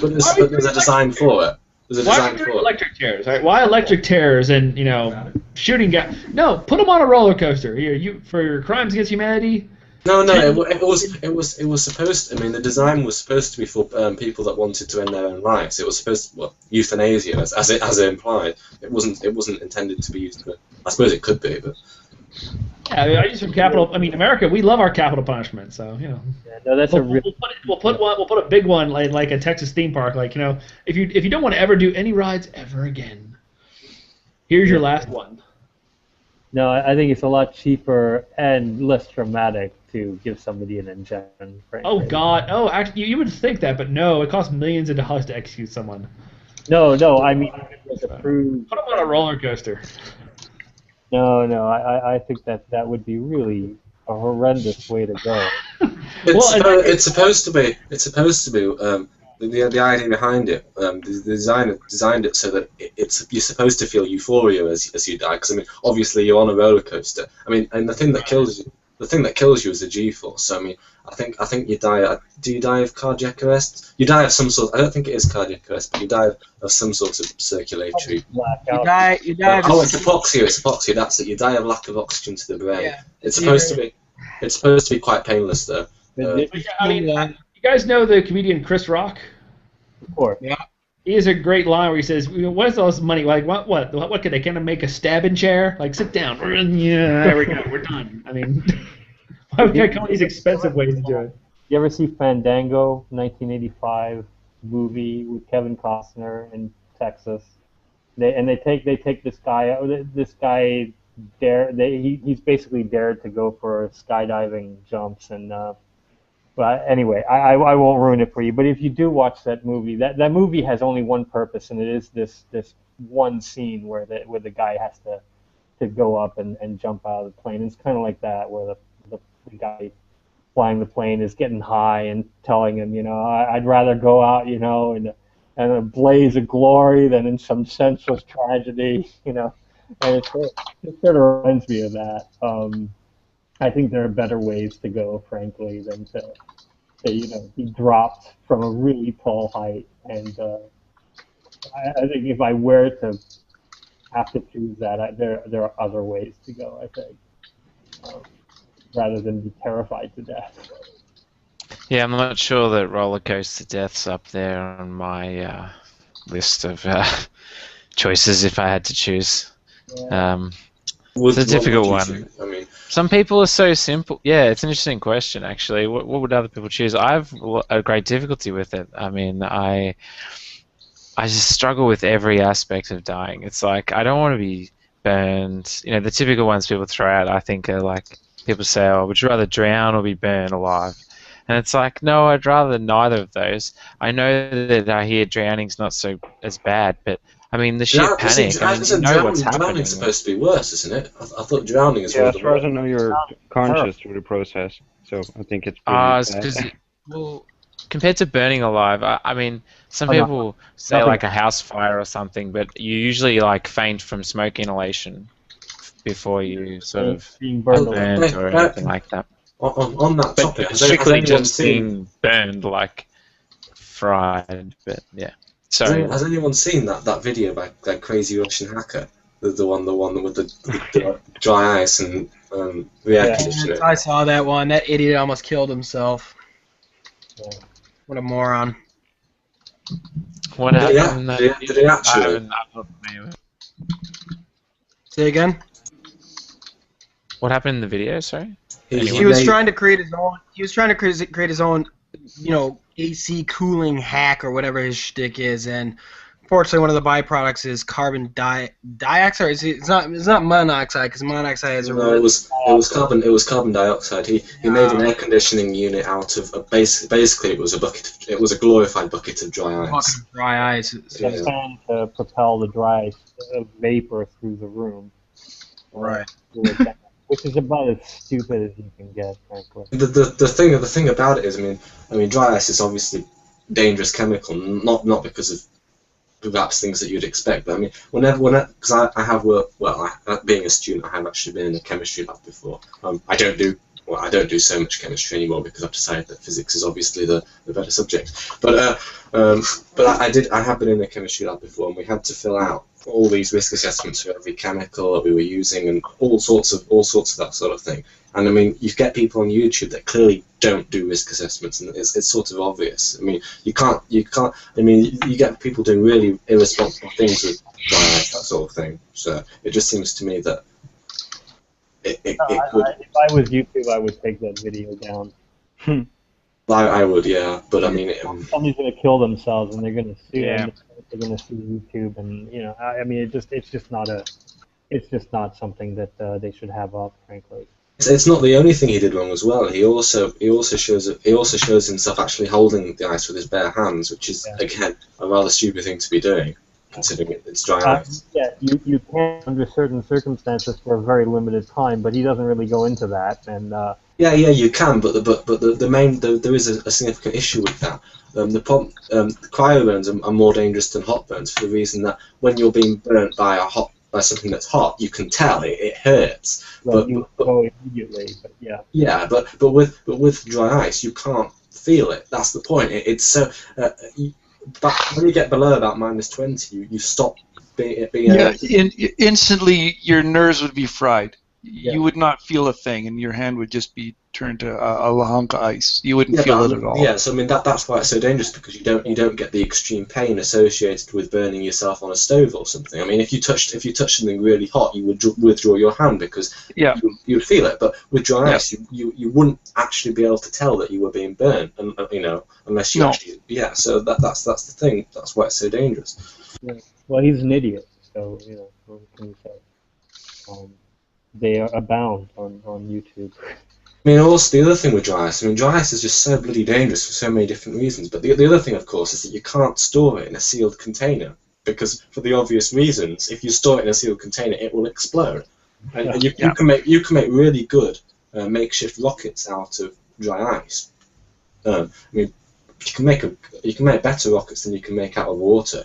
there's a design for it. Why are you doing electric chairs? Right? Why electric chairs and shooting guys? No, put them on a roller coaster. You for your crimes against humanity. No, it was supposed to. I mean, the design was supposed to be for people that wanted to end their own lives. It was supposed to, euthanasia, as it implied. It wasn't intended to be used for. I suppose it could be, but. Yeah, I use from capital. I mean, America, we love our capital punishment. So Yeah, no, that's we'll put a big one like a Texas theme park. Like if you don't want to ever do any rides ever again, here's your last one. No, I think it's a lot cheaper and less traumatic to give somebody an injection. Oh God! Oh, actually, you would think that, but no, it costs millions of dollars to execute someone. No, I mean, it was approved. Put them on a roller coaster. No, I think that would be really a horrendous way to go. It's supposed to be. The idea behind it, the designer designed it so that you're supposed to feel euphoria as you die. Because I mean, obviously you're on a roller coaster. I mean, and the thing that kills you is the G-force. So I mean, I think you die. Do you die of cardiac arrest? You die of some sort. I don't think it is cardiac arrest, but you die of some sort of circulatory. You die. Oh, it's hypoxia. It's hypoxia. That's it. You die of lack of oxygen to the brain. Yeah. It's supposed to be. It's supposed to be quite painless, though. I mean, you guys know the comedian Chris Rock? Of course. Yeah. He has a great line where he says, "What is all this money? Like, what could they kind of make a stabbing chair? Like, sit down. Yeah, there we go. We're done. I mean, why would I come with these expensive ways to do it?" You ever see Fandango, 1985 movie with Kevin Costner in Texas? They take this guy. This guy he's basically dared to go for skydiving jumps and. But anyway, I won't ruin it for you. But if you do watch that movie, that movie has only one purpose, and it is this one scene where the guy has to go up and jump out of the plane. It's kind of like that, where the guy flying the plane is getting high and telling him, I'd rather go out, in a blaze of glory than in some senseless tragedy, And it sort of reminds me of that. I think there are better ways to go, frankly, than to be dropped from a really tall height. And I think if I were to have to choose that, there are other ways to go, I think, rather than be terrified to death. Yeah, I'm not sure that roller coaster death's up there on my list of choices if I had to choose. Yeah. It's a difficult one. I mean, some people are so simple. Yeah, it's an interesting question, actually. What would other people choose? I've a great difficulty with it. I mean, I just struggle with every aspect of dying. It's like, I don't want to be burned. The typical ones people throw out, I think, are like, people say, oh, would you rather drown or be burned alive? And it's like, no, I'd rather neither of those. I know that I hear drowning's not so as bad, but I mean, the sheer panic. You know what's happening. Drowning's supposed to be worse, isn't it? I thought drowning is. Yeah, as far as I know, you're conscious through the process, so I think it's. Because well, compared to burning alive, I mean, some people say like a house fire or something, but you usually like faint from smoke inhalation before you sort of being burned or anything like that. On that topic, strictly just being burned, like fried, but yeah. Sorry. Has anyone seen that video by that crazy Russian hacker? The one with the dry ice and air conditioner. I saw that one. That idiot almost killed himself. Yeah. What a moron. What happened? Did he actually? Say again? What happened in the video? Sorry. He was trying to create his own. He was trying to create his own, AC cooling hack or whatever his shtick is, and unfortunately, one of the byproducts is carbon dioxide. It's not monoxide, because monoxide has a. No, it was carbon dioxide. He made an air conditioning unit out of basically it was a glorified bucket of dry ice. Bucket of dry ice. A fan to propel the dry vapor through the room. Right. Which is about as stupid as you can get, frankly. The thing about it is, I mean, dry ice is obviously dangerous chemical, not because of perhaps things that you'd expect, but I mean, because I have worked, being a student, I have actually been in a chemistry lab before. I don't do so much chemistry anymore because I've decided that physics is obviously the better subject. But I have been in a chemistry lab before, and we had to fill out all these risk assessments for every chemical that we were using and all sorts of that sort of thing. And I mean, you get people on YouTube that clearly don't do risk assessments, and it's sort of obvious. I mean, you can't. I mean, you get people doing really irresponsible things with dry ice, that sort of thing. So it just seems to me that it would. If I was YouTube, I would take that video down. I would, yeah, but I mean, somebody's gonna kill themselves, and they're gonna sue. Yeah. They're gonna sue YouTube, and I mean, it's just not something that they should have up, frankly. It's not the only thing he did wrong as well. He also shows himself actually holding the ice with his bare hands, which is again a rather stupid thing to be doing, considering it's dry ice. Yeah, you can under certain circumstances for a very limited time, but he doesn't really go into that, and. Yeah, you can, but there is a significant issue with that. The problem, cryoburns are more dangerous than hot burns for the reason that when you're being burnt by something that's hot, you can tell it hurts. Well, you go immediately, but yeah. Yeah, but with dry ice, you can't feel it. That's the point. It's so. But when you get below about -20, you stop being. Instantly your nerves would be fried. Yeah. You would not feel a thing, and your hand would just be turned to a hunk of ice. You wouldn't feel it at all. Yeah, so I mean that's why it's so dangerous, because you don't get the extreme pain associated with burning yourself on a stove or something. I mean, if you touch something really hot, you would withdraw your hand because you would feel it. But with dry ice, you wouldn't actually be able to tell that you were being burned, and unless you actually. Yeah, so that's the thing. That's why it's so dangerous. Yeah. Well, he's an idiot. So what can you say? They abound on YouTube. I mean, also the other thing with dry ice, dry ice is just so bloody dangerous for so many different reasons. But the other thing, of course, is that you can't store it in a sealed container because, for the obvious reasons, if you store it in a sealed container, it will explode. And you can make really good makeshift rockets out of dry ice. You can make better rockets than you can make out of water.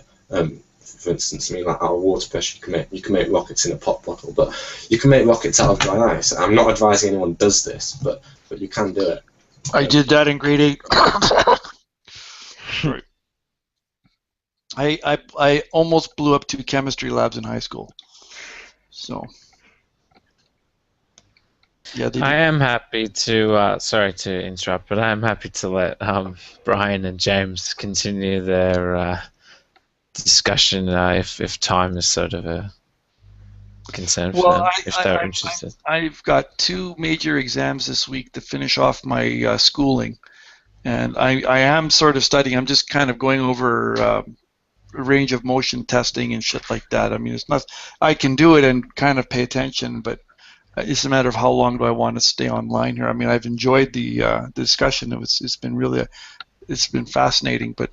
For instance, like out of water pressure, you can make rockets in a pop bottle, but you can make rockets out of dry ice. I'm not advising anyone does this, but you can do it. I did that in grade 8. Sorry. I almost blew up 2 chemistry labs in high school. So. Yeah, I am happy to, sorry to interrupt, but I am happy to let Brian and James continue their discussion if time is sort of a concern for them, if they're interested. I've got 2 major exams this week to finish off my schooling, and I am sort of studying. I'm just kind of going over range of motion testing and shit like that. I mean, it's not, I can do it and kind of pay attention, but it's a matter of how long do I want to stay online here. I mean, I've enjoyed the discussion. It's been really it's been fascinating, but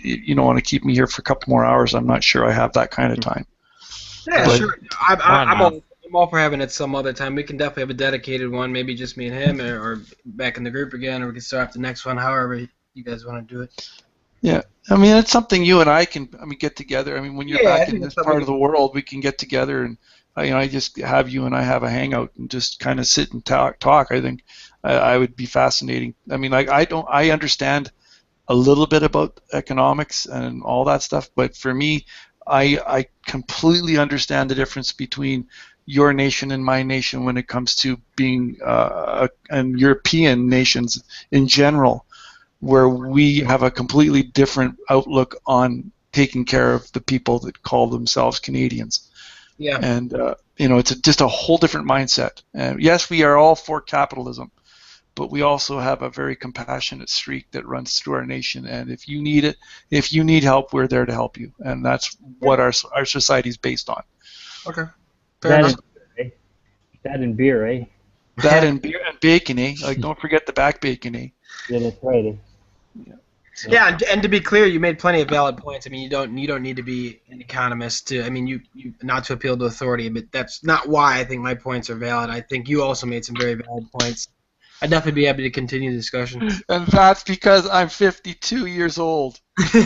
you don't want to keep me here for a couple more hours. I'm not sure I have that kind of time. Yeah, but, sure. I'm all for having it some other time. We can definitely have a dedicated one, maybe just me and him, or back in the group again, or we can start the next one, however you guys want to do it. Yeah, I mean, it's something you and I can get together. I mean, when you're back in this part of the world, we can get together and I just have you and I have a hangout and just kind of sit and talk. I think I would be fascinating. I mean, like I understand a little bit about economics and all that stuff, but for me, I completely understand the difference between your nation and my nation when it comes to being and European nations in general, where we have a completely different outlook on taking care of the people that call themselves Canadians. Yeah. And it's just a whole different mindset. Yes, we are all for capitalism, but we also have a very compassionate streak that runs through our nation. And if you need it, if you need help, we're there to help you. And that's what our society is based on. Okay. Fair enough. That and beer, eh? That and beer and bacon, eh? Like, don't forget the back bacon, eh? Yeah, that's right. Eh? Yeah. So. Yeah, and to be clear, you made plenty of valid points. I mean, you don't need to be an economist to. I mean, you not to appeal to authority, but that's not why I think my points are valid. I think you also made some very valid points. I'd definitely be happy to continue the discussion. And that's because I'm 52 years old. Yeah,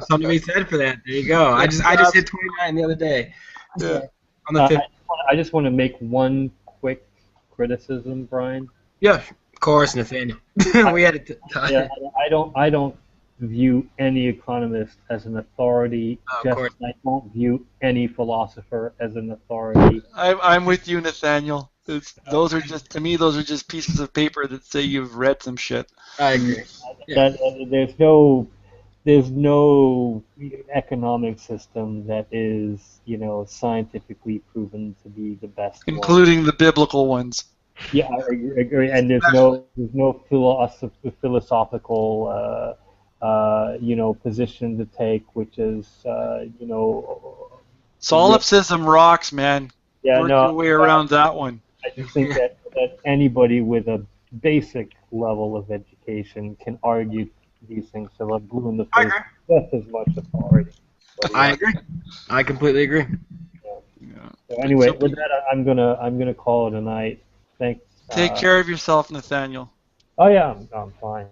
something to be said for that. There you go. I just hit 29 the other day. Yeah. On the I just want to make one quick criticism, Brian. Yeah. Of course, Nathaniel. We had it. Yeah, I don't view any economist as an authority. I don't view any philosopher as an authority. I'm with you, Nathaniel. Those are just pieces of paper that say you've read some shit. I agree. There's no economic system that is scientifically proven to be the best. Including the biblical ones. Yeah, I agree. And there's no philosophical position to take, which is solipsism rocks, man. Yeah, work your way around that one. I just think that anybody with a basic level of education can argue these things till I'm blue in the face just as much authority. But, I agree. I completely agree. Yeah. So anyway, with that, I'm gonna call it a night. Thanks. Take care of yourself, Nathaniel. Oh yeah, I'm fine.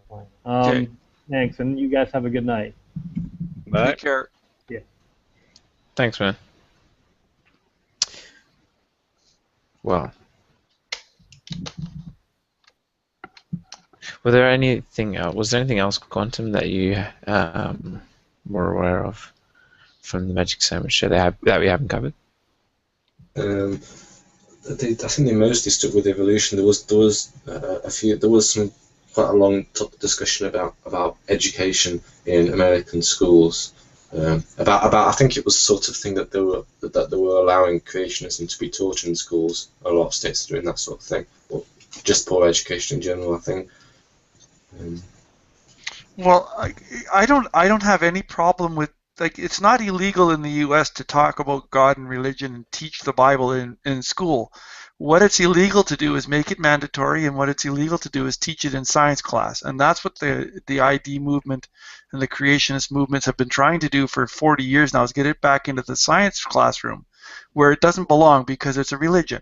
Okay. Thanks, and you guys have a good night. Bye. Take care. Yeah. Thanks, man. Well, was there anything else, Quantum, that you were aware of from the Magic Sandwich Show that we haven't covered? I think they mostly stuck with evolution. There was some quite a long discussion about education in American schools. About I think it was the sort of thing that they were allowing creationism to be taught in schools. A lot of states are doing that sort of thing, or just poor education in general, I think. Well, I don't have any problem with like it's not illegal in the U.S. to talk about God and religion and teach the Bible in school. What it's illegal to do is make it mandatory, and what it's illegal to do is teach it in science class. And that's what the ID movement and the creationist movements have been trying to do for 40 years now, is get it back into the science classroom where it doesn't belong because it's a religion.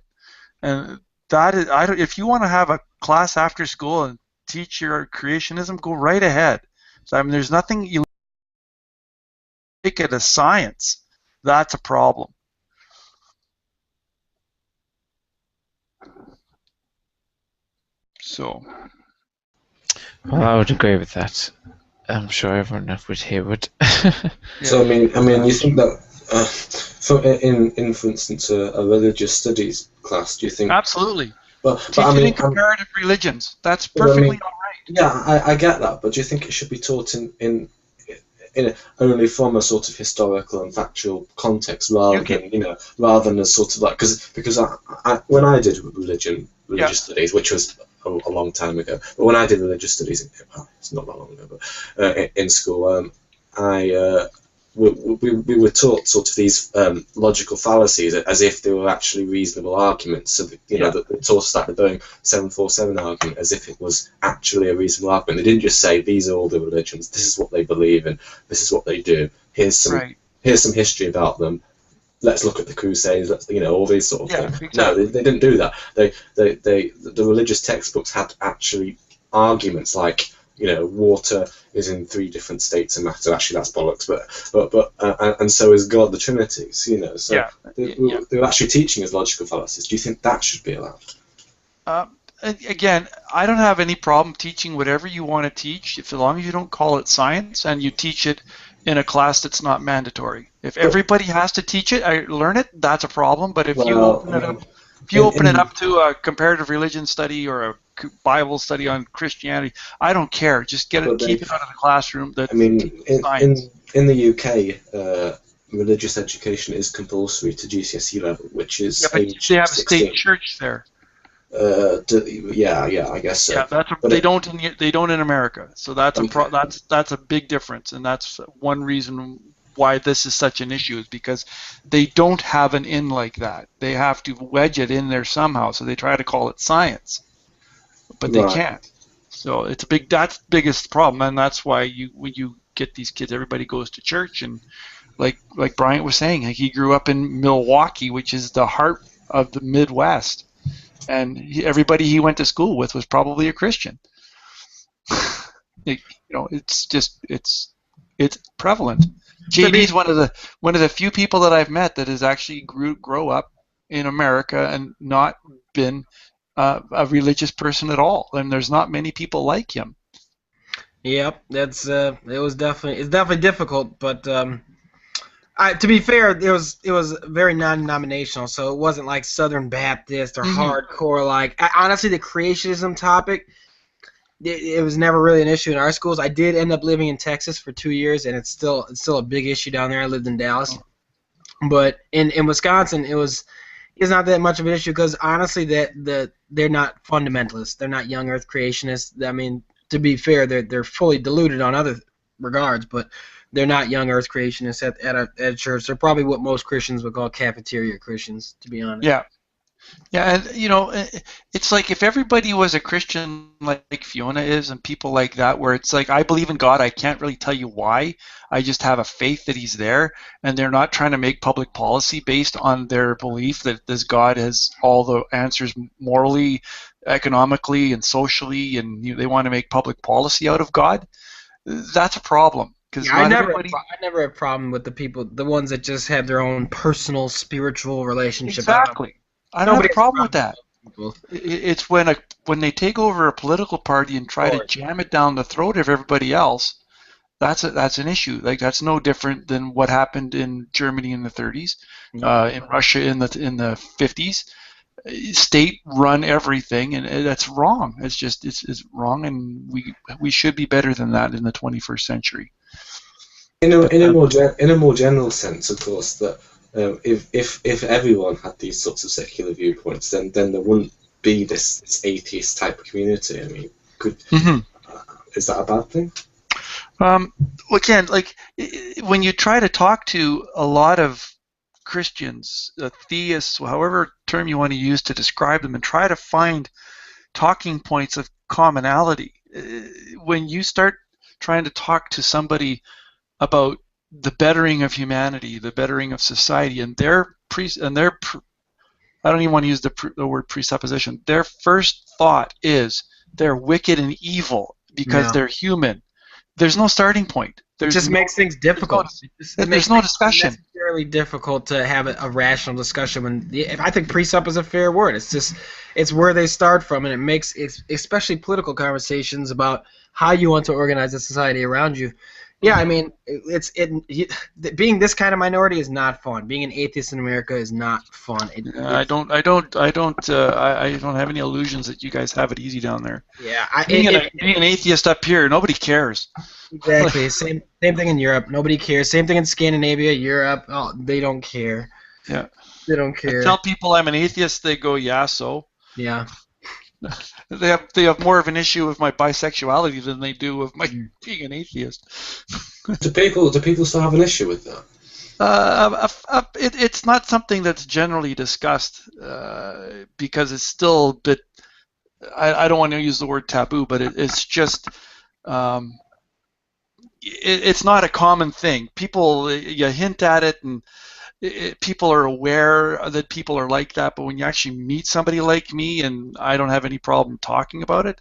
And that is, if you want to have a class after school and teach your creationism, go right ahead. So, I mean, there's nothing you make it a science. That's a problem. So, well, I would agree with that. I'm sure everyone would hear would. So I mean, you think that for instance, a religious studies class? Do you think? Absolutely. But teach I it mean, in comparative religions. That's perfectly all right. Yeah, I get that, but do you think it should be taught in only from a sort of historical and factual context, rather than as sort of like because I when I did religious studies, which was a long time ago, but when I did religious studies, it's not that long ago, but in school, we were taught sort of these logical fallacies as if they were actually reasonable arguments. So that, that they taught us that the Boeing 747 argument as if it was actually a reasonable argument. They didn't just say these are all the religions. This is what they believe in. This is what they do. Here's some history about them. Let's look at the Crusades. Let's all these sort of things. Exactly. No, they didn't do that. The religious textbooks had actually arguments like, water is in 3 different states of matter. Actually, that's bollocks. But and so is God, the Trinity. So they were actually teaching us logical fallacies. Do you think that should be allowed? Again, I don't have any problem teaching whatever you want to teach, as long as you don't call it science and you teach it in a class that's not mandatory. If everybody has to teach it, learn it, that's a problem. But if you open it up to a comparative religion study or a Bible study on Christianity, I don't care. Just keep it out of the classroom. In the UK, religious education is compulsory to GCSE level, which is but age they have 16. a state church there. I guess so. Yeah, they don't in America. So that's that's a big difference, and that's one reason why this is such an issue, is because they don't have an in like that. They have to wedge it in there somehow. So they try to call it science, but they can't. So it's that's the biggest problem, and that's why when you get these kids, everybody goes to church, and like Bryant was saying, like he grew up in Milwaukee, which is the heart of the Midwest. And everybody he went to school with was probably a Christian. It's prevalent. JD's one of the few people that I've met that has actually grow up in America and not been a religious person at all. And there's not many people like him. Yep, it's definitely difficult, but to be fair, it was very non-denominational, so it wasn't like Southern Baptist or hardcore. Like honestly, the creationism topic, it was never really an issue in our schools. I did end up living in Texas for 2 years, and it's still a big issue down there. I lived in Dallas, but in Wisconsin, it's not that much of an issue because honestly, they're not fundamentalists. They're not young Earth creationists. I mean, to be fair, they're fully deluded on other regards, but they're not young Earth creationists at a church. They're probably what most Christians would call cafeteria Christians, to be honest. Yeah, and it's like if everybody was a Christian like Fiona is, and people like that, where it's like I believe in God, I can't really tell you why. I just have a faith that He's there, and they're not trying to make public policy based on their belief that this God has all the answers morally, economically, and socially, and they want to make public policy out of God. That's a problem. I never have a problem with the ones that just have their own personal spiritual relationship. Exactly. I don't have a problem with that. It's when they take over a political party and try to jam it down the throat of everybody else. That's an issue. Like that's no different than what happened in Germany in the 30s, in Russia in the 50s. State run everything, and that's wrong. It's wrong, and we should be better than that in the 21st century. In a more general sense, of course, that if everyone had these sorts of secular viewpoints, then there wouldn't be this atheist type of community. I mean, is that a bad thing? Again, like when you try to talk to a lot of Christians, theists, however term you want to use to describe them, and try to find talking points of commonality, when you start trying to talk to somebody about the bettering of humanity, the bettering of society, and I don't even want to use the word presupposition. Their first thought is they're wicked and evil because they're human. There's no starting point. It just makes things difficult. There's no discussion. It's necessarily difficult to have a rational discussion. I think presup is a fair word. It's where they start from, and it makes especially political conversations about how you want to organize a society around you. Yeah, I mean, being this kind of minority is not fun. Being an atheist in America is not fun. I don't have any illusions that you guys have it easy down there. Yeah, being an atheist up here, nobody cares. Exactly. Same thing in Europe. Nobody cares. Same thing in Scandinavia, Europe. Oh, they don't care. Yeah. They don't care. I tell people I'm an atheist, they go, yeah, so. Yeah. They have more of an issue with my bisexuality than they do with my being an atheist. Do people still have an issue with that? It's not something that's generally discussed because it's still a bit. I don't want to use the word taboo, but it's just. It's not a common thing. People, you hint at it, and people are aware that people are like that, but when you actually meet somebody like me, and I don't have any problem talking about it,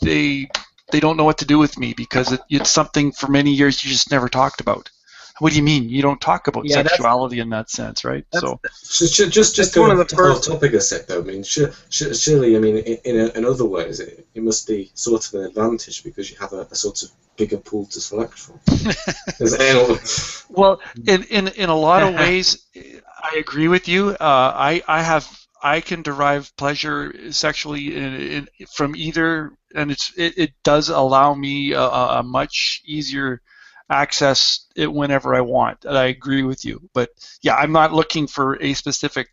they don't know what to do with me because it's something for many years you just never talked about. What do you mean? You don't talk about sexuality in that sense, right? So just one of the first topic I said though. I mean, surely, I mean, in other ways, it must be sort of an advantage because you have a sort of bigger pool to select from. Well, in a lot of ways, I agree with you. I can derive pleasure sexually from either, and it does allow me a much easier access it whenever I want. I agree with you, but yeah, I'm not looking for a specific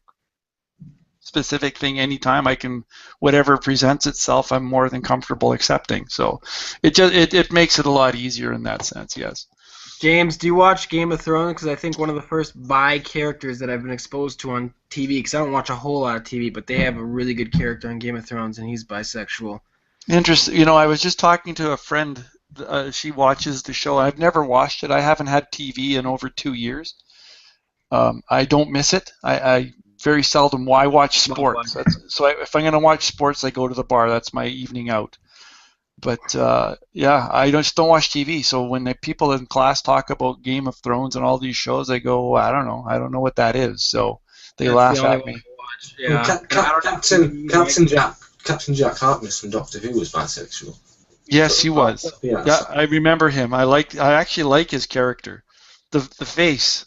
thing anytime. I can, whatever presents itself, I'm more than comfortable accepting. So it makes it a lot easier in that sense. Yes. James, do you watch Game of Thrones? Because I think one of the first bi characters that I've been exposed to on TV, because I don't watch a whole lot of TV, but they have a really good character on Game of Thrones, and he's bisexual. Interesting. You know, I was just talking to a friend. She watches the show. I've never watched it. I haven't had TV in over 2 years. I don't miss it. I very seldom. I watch sports. If I'm going to watch sports, I go to the bar. That's my evening out. But yeah, I just don't watch TV. So when the people in class talk about Game of Thrones and all these shows, I go, I don't know. I don't know what that is. So they laugh at me. Yeah. Captain Jack Harkness from Doctor Who was bisexual. Yes, he was. Yeah, I remember him. I actually like his character, the face.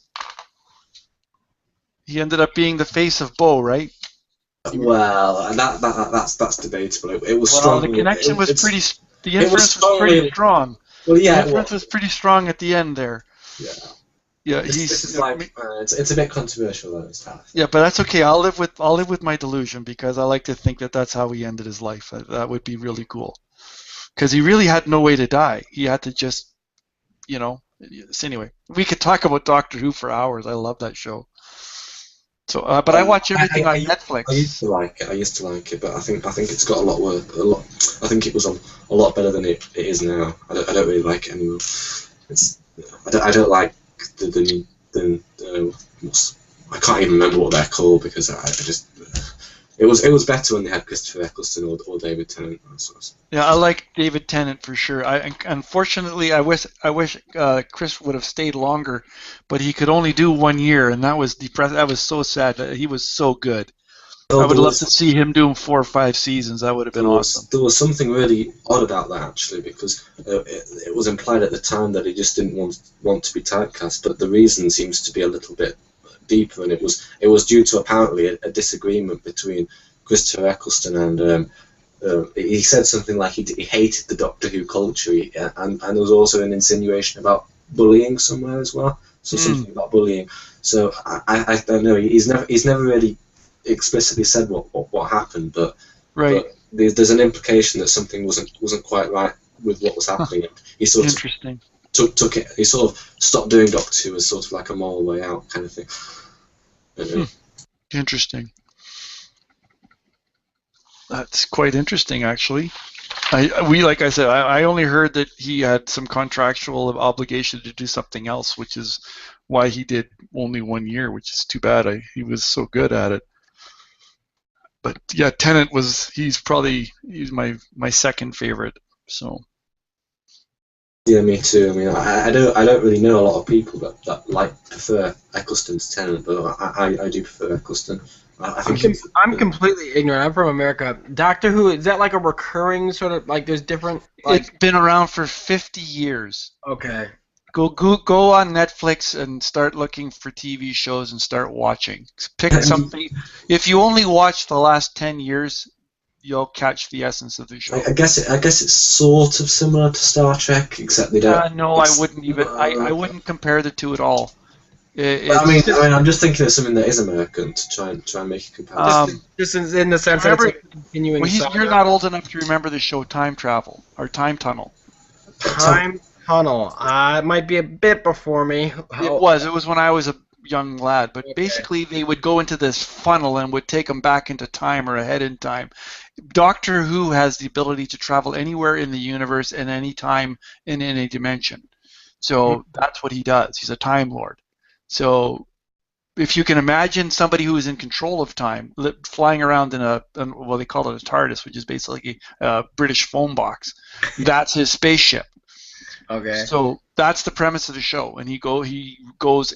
He ended up being the face of Bo, right? Well, that's debatable. It was strong. The connection was pretty. The inference was pretty strong. Well, yeah, the inference was pretty strong at the end there. Yeah. Yeah, this is like it's a bit controversial though. Yeah, but that's okay. I'll live with my delusion because I like to think that that's how he ended his life. That would be really cool. Because he really had no way to die. He had to just, So anyway, we could talk about Doctor Who for hours. I love that show. So, but I watch everything on Netflix. I used to like it, but I think it's got a lot worse. I think it was a lot better than it is now. I don't really like it anymore. I don't like the I can't even remember what they're called because I just. It was better when they had Christopher Eccleston or David Tennant. Yeah, I like David Tennant for sure. Unfortunately, I wish Chris would have stayed longer, but he could only do 1 year, and that was depressing. That was so sad. He was so good. I would love to see him doing 4 or 5 seasons. That would have been awesome. There was something really odd about that actually, because it was implied at the time that he just didn't want to be typecast, but the reason seems to be a little bit deeper, and it was due to apparently a disagreement between Christopher Eccleston and he said something like he hated the Doctor Who culture, and there was also an insinuation about bullying somewhere as well. So something about bullying. So I don't know. He's never really explicitly said what happened, but right. But there's an implication that something wasn't quite right with what was happening. He sort of Interesting. took it. He sort of stopped doing Doctor Who as sort of like a moral way out kind of thing. Interesting. That's quite interesting, actually. Like I said, I only heard that he had some contractual obligation to do something else, which is why he did only 1 year, which is too bad. He was so good at it. But yeah, Tennant he's my second favorite. So. Yeah, me too. I mean, I don't really know a lot of people that prefer Eccleston to Tennant, but I do prefer Eccleston. I'm completely ignorant. I'm from America. Doctor Who, is that like a recurring sort of, like there's different... It's been around for 50 years. Okay. Go on Netflix and start looking for TV shows and start watching. Pick something. If you only watch the last 10 years, you'll catch the essence of the show. I guess it's sort of similar to Star Trek, except they don't... No, I wouldn't even... I wouldn't compare the two at all. I mean, I'm just thinking of something that is American to try and make a comparison. Just in the sense that it's a continuing. Well, you're not old enough to remember the show Time Travel or Time Tunnel. Time Tunnel. It might be a bit before me. It was when I was a young lad. But basically, they would go into this funnel and would take them back into time or ahead in time. Doctor Who has the ability to travel anywhere in the universe and any time in any dimension. So that's what he does. He's a Time Lord. So, if you can imagine somebody who is in control of time, flying around in well, they call it a TARDIS, which is basically a British phone box. That's his spaceship. Okay. So that's the premise of the show, and he goes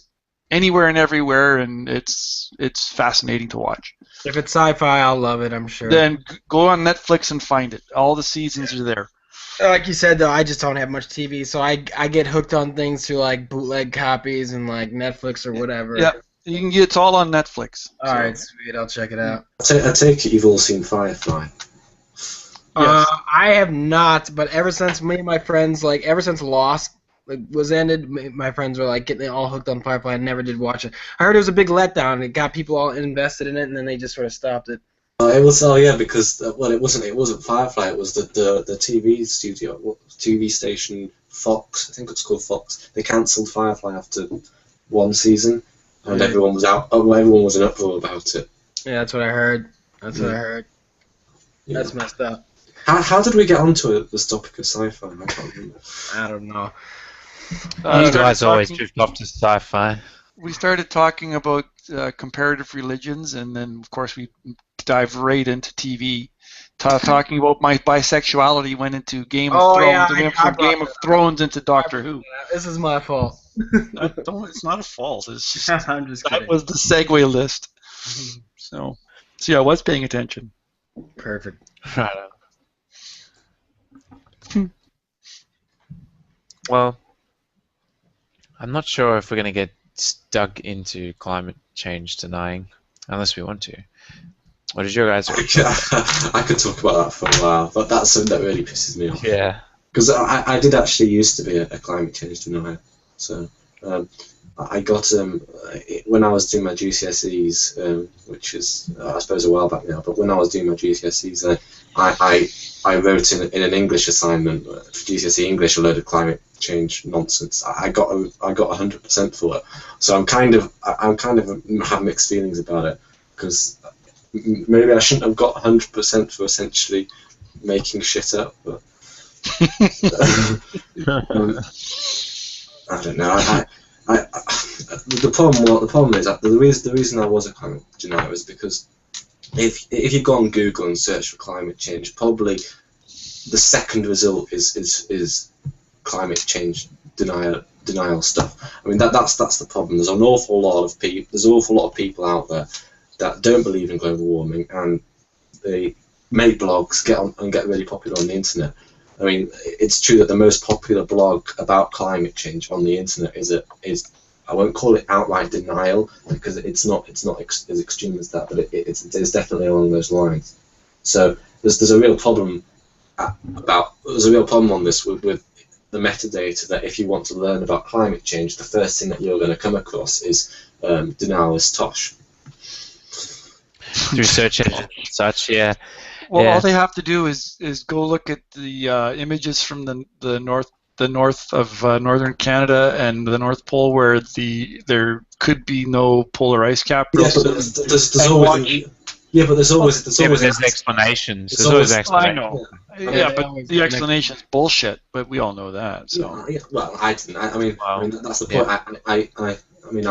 anywhere and everywhere, and it's fascinating to watch. If it's sci-fi, I'll love it. I'm sure. Then go on Netflix and find it. All the seasons are there. Like you said, though, I just don't have much TV, so I get hooked on things through like bootleg copies and like Netflix or whatever. Yeah, it's all on Netflix. All right, sweet. I'll check it out. I take it you've all seen Firefly. Yes. I have not, but ever since me and my friends, ever since Lost was ended, my friends were getting all hooked on Firefly. I never did watch it. I heard it was a big letdown. It got people all invested in it, and then they just sort of stopped it. It was because it wasn't Firefly. It was the TV station Fox. I think it's called Fox. They cancelled Firefly after one season, and everyone was in uproar about it. Yeah, that's what I heard. Yeah. That's messed up. How did we get onto this topic of sci-fi? I can't remember. I don't know. You guys always drift off to sci-fi. We started talking about comparative religions, and then of course we dive right into TV. Talking about my bisexuality went into Game of Thrones. Yeah, went from Game of Thrones into Doctor Who. This is my fault. It's not a fault. It's just I'm just kidding. That was the segue list. So yeah, I was paying attention. Perfect. Right. Well, I'm not sure if we're going to get stuck into climate change denying, unless we want to. What is your guys' I could talk about that for a while, but that's something that really pisses me off. Yeah. Because I did actually used to be a climate change denier. So I got when I was doing my GCSEs, which is I suppose a while back now. But when I was doing my GCSEs, I wrote in an English assignment for GCSE English a load of climate change nonsense. I got 100% for it. So I'm kind of have mixed feelings about it, because maybe I shouldn't have got 100% for essentially making shit up. But I don't know. The problem is that the reason I was a climate denier is because if you go on Google and search for climate change, probably the second result is climate change denial stuff. I mean that's the problem. There's an awful lot of people out there that don't believe in global warming, and they make blogs, get really popular on the internet. I mean, it's true that the most popular blog about climate change on the internet is I won't call it outright denial, because it's not as extreme as that, but it's definitely along those lines. So there's a real problem on this with the metadata, that if you want to learn about climate change, the first thing that you're going to come across is denialist tosh. Through search engines and such, yeah. Well, Yeah. all they have to do is go look at the images from the north of northern Canada and the North Pole, where there could be no polar ice cap real Yeah, but soon. there's always There's explanations. There's always explanations. I know. Yeah. Yeah, but the explanation's bullshit. But we all know that. So. Yeah, well, I didn't. I mean, that's the point. Yeah.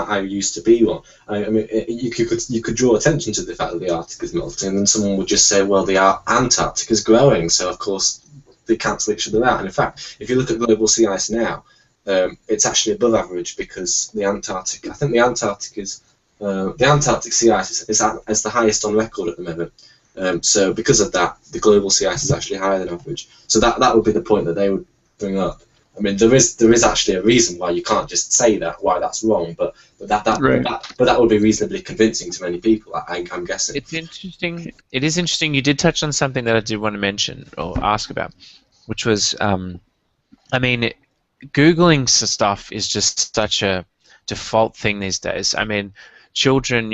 I used to be one. You could draw attention to the fact that the Arctic is melting, and then someone would just say, well, the Antarctic is growing, so of course they cancel each other out. And in fact, if you look at global sea ice now, it's actually above average because the Antarctic. I think the Antarctic sea ice is the highest on record at the moment. So because of that, the global sea ice is actually higher than average. So that would be the point that they would bring up. I mean, there is actually a reason why you can't just say that, why that's wrong, but that would be reasonably convincing to many people, I'm guessing. It's interesting. It is interesting. You did touch on something that I did want to mention or ask about, which was, I mean, Googling stuff is just such a default thing these days. I mean, children,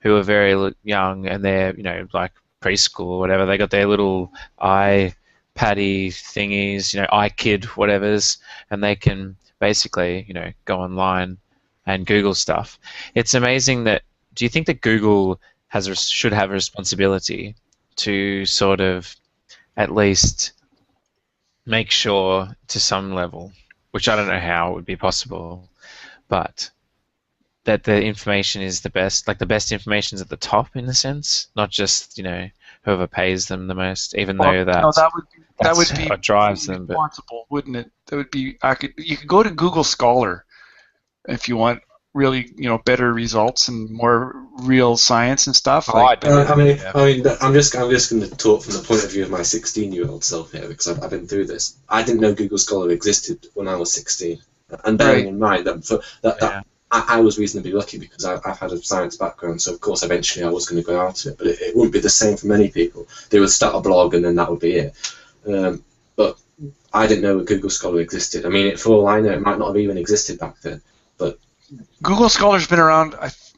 who are very young and they're, like preschool or whatever, they got their little iPaddy thingies, iKid whatevers, and they can basically, go online and Google stuff. It's amazing that. Do you think that Google should have a responsibility to sort of at least make sure to some level, which I don't know how it would be possible, but that the information is the best, like the best information is at the top in a sense, not just whoever pays them the most, even though that would be what drives them. Responsible, wouldn't it? That would be. You could go to Google Scholar if you want really better results and more real science and stuff. I'm just going to talk from the point of view of my 16-year-old self here because I've been through this. I didn't know Google Scholar existed when I was 16, and bearing in mind that I was reasonably lucky because I've had a science background, so of course eventually I was going to go out to it, but it wouldn't be the same for many people. They would start a blog and then that would be it. But I didn't know Google Scholar existed. I mean, for all I know, it might not have even existed back then. But Google Scholar's been around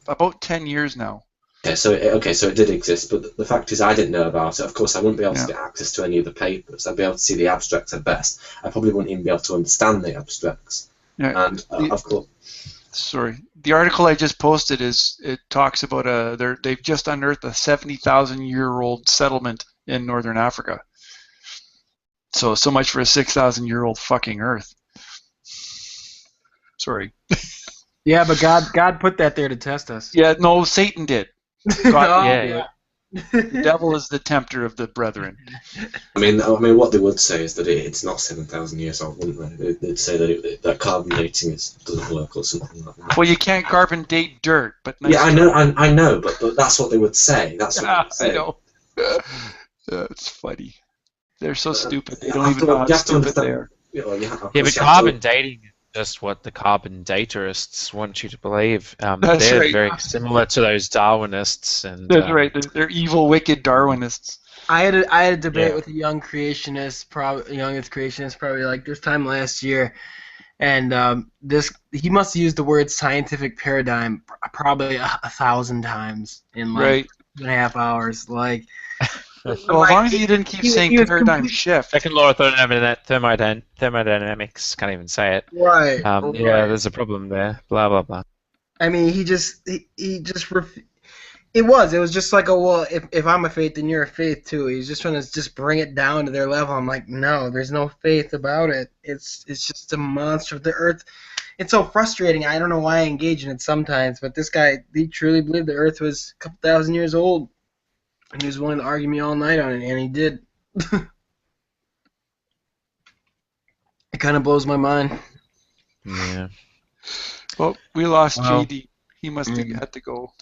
about 10 years now. Yeah, so it did exist, but the fact is I didn't know about it. Of course, I wouldn't be able to get access to any of the papers. I'd be able to see the abstracts at best. I probably wouldn't even be able to understand the abstracts. Yeah, and of course. Sorry, the article I just posted it talks about they've just unearthed a 70,000-year-old settlement in northern Africa. So much for a 6,000-year-old fucking Earth. Sorry. Yeah, but God put that there to test us. Yeah, no, Satan did. God, The devil is the tempter of the brethren. I mean, what they would say is that it's not 7,000 years old, wouldn't they? They'd say that carbon dating doesn't work or something like that. Well, you can't carbon date dirt, but nice I know, but that's what they would say. That's what they would say. I know. It's funny. They're so stupid. They don't even know how stupid they are. But carbon dating is just what the carbon daterists want you to believe. They're very similar to those Darwinists. And that's right. They're evil, wicked Darwinists. I had a debate with a young creationist, youngest creationist, probably like this time last year, and he must have used the word scientific paradigm probably 1,000 times in like 2.5 hours. Like, well, as long as you didn't keep saying paradigm shift. Second law of thermodynamics. Can't even say it. Right. Yeah, there's a problem there. Blah blah blah. I mean, he just it was just like, if I'm a faith, then you're a faith too. He's just trying to just bring it down to their level. I'm like, no, there's no faith about it. It's just a monster of the earth. It's so frustrating. I don't know why I engage in it sometimes, but this guy, he truly believed the earth was a couple thousand years old. And he was willing to argue me all night on it, and he did. It kind of blows my mind. Yeah. Well, we lost JD. He must have had to go.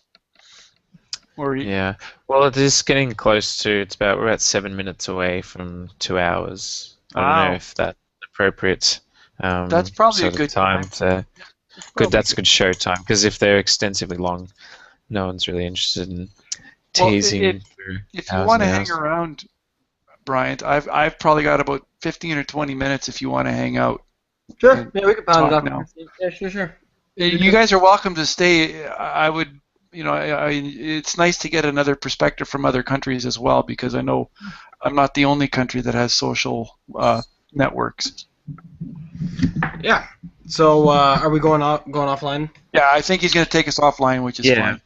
Yeah. Well, it is getting close to. We're about 7 minutes away from 2 hours. I don't know if that's appropriate. That's probably a good time to. That's a good show time because if they're extensively long, no one's really interested in teasing. If you want to hang around, Bryant, I've probably got about 15 or 20 minutes if you want to hang out. Sure. Yeah, we can pound it up now. Yeah, sure. You guys are welcome to stay. I would you know, it's nice to get another perspective from other countries as well, because I know I'm not the only country that has social networks. Yeah. So are we going offline? Yeah, I think he's going to take us offline, which is fine.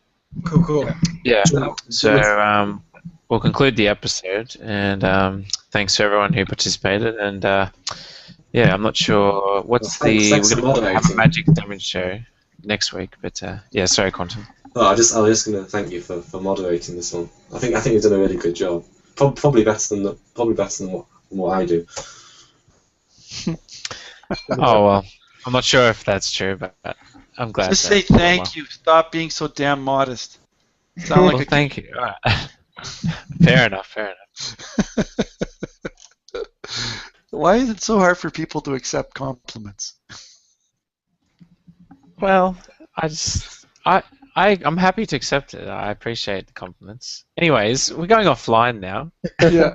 Cool. Yeah. So we'll conclude the episode, and thanks to everyone who participated. And yeah, I'm not sure what's thanks we're going to have a moderating. magic damage show next week, but yeah, sorry, Quantum. Oh, I was just going to thank you for moderating this one. I think you've done a really good job. Probably better than what I do. Oh well, I'm not sure if that's true, but I'm glad. Just say thank you. Stop being so damn modest. Sound like well, a thank you. All right. Fair enough. Why is it so hard for people to accept compliments? Well, I'm happy to accept it. I appreciate the compliments. Anyways, we're going offline now. Yeah.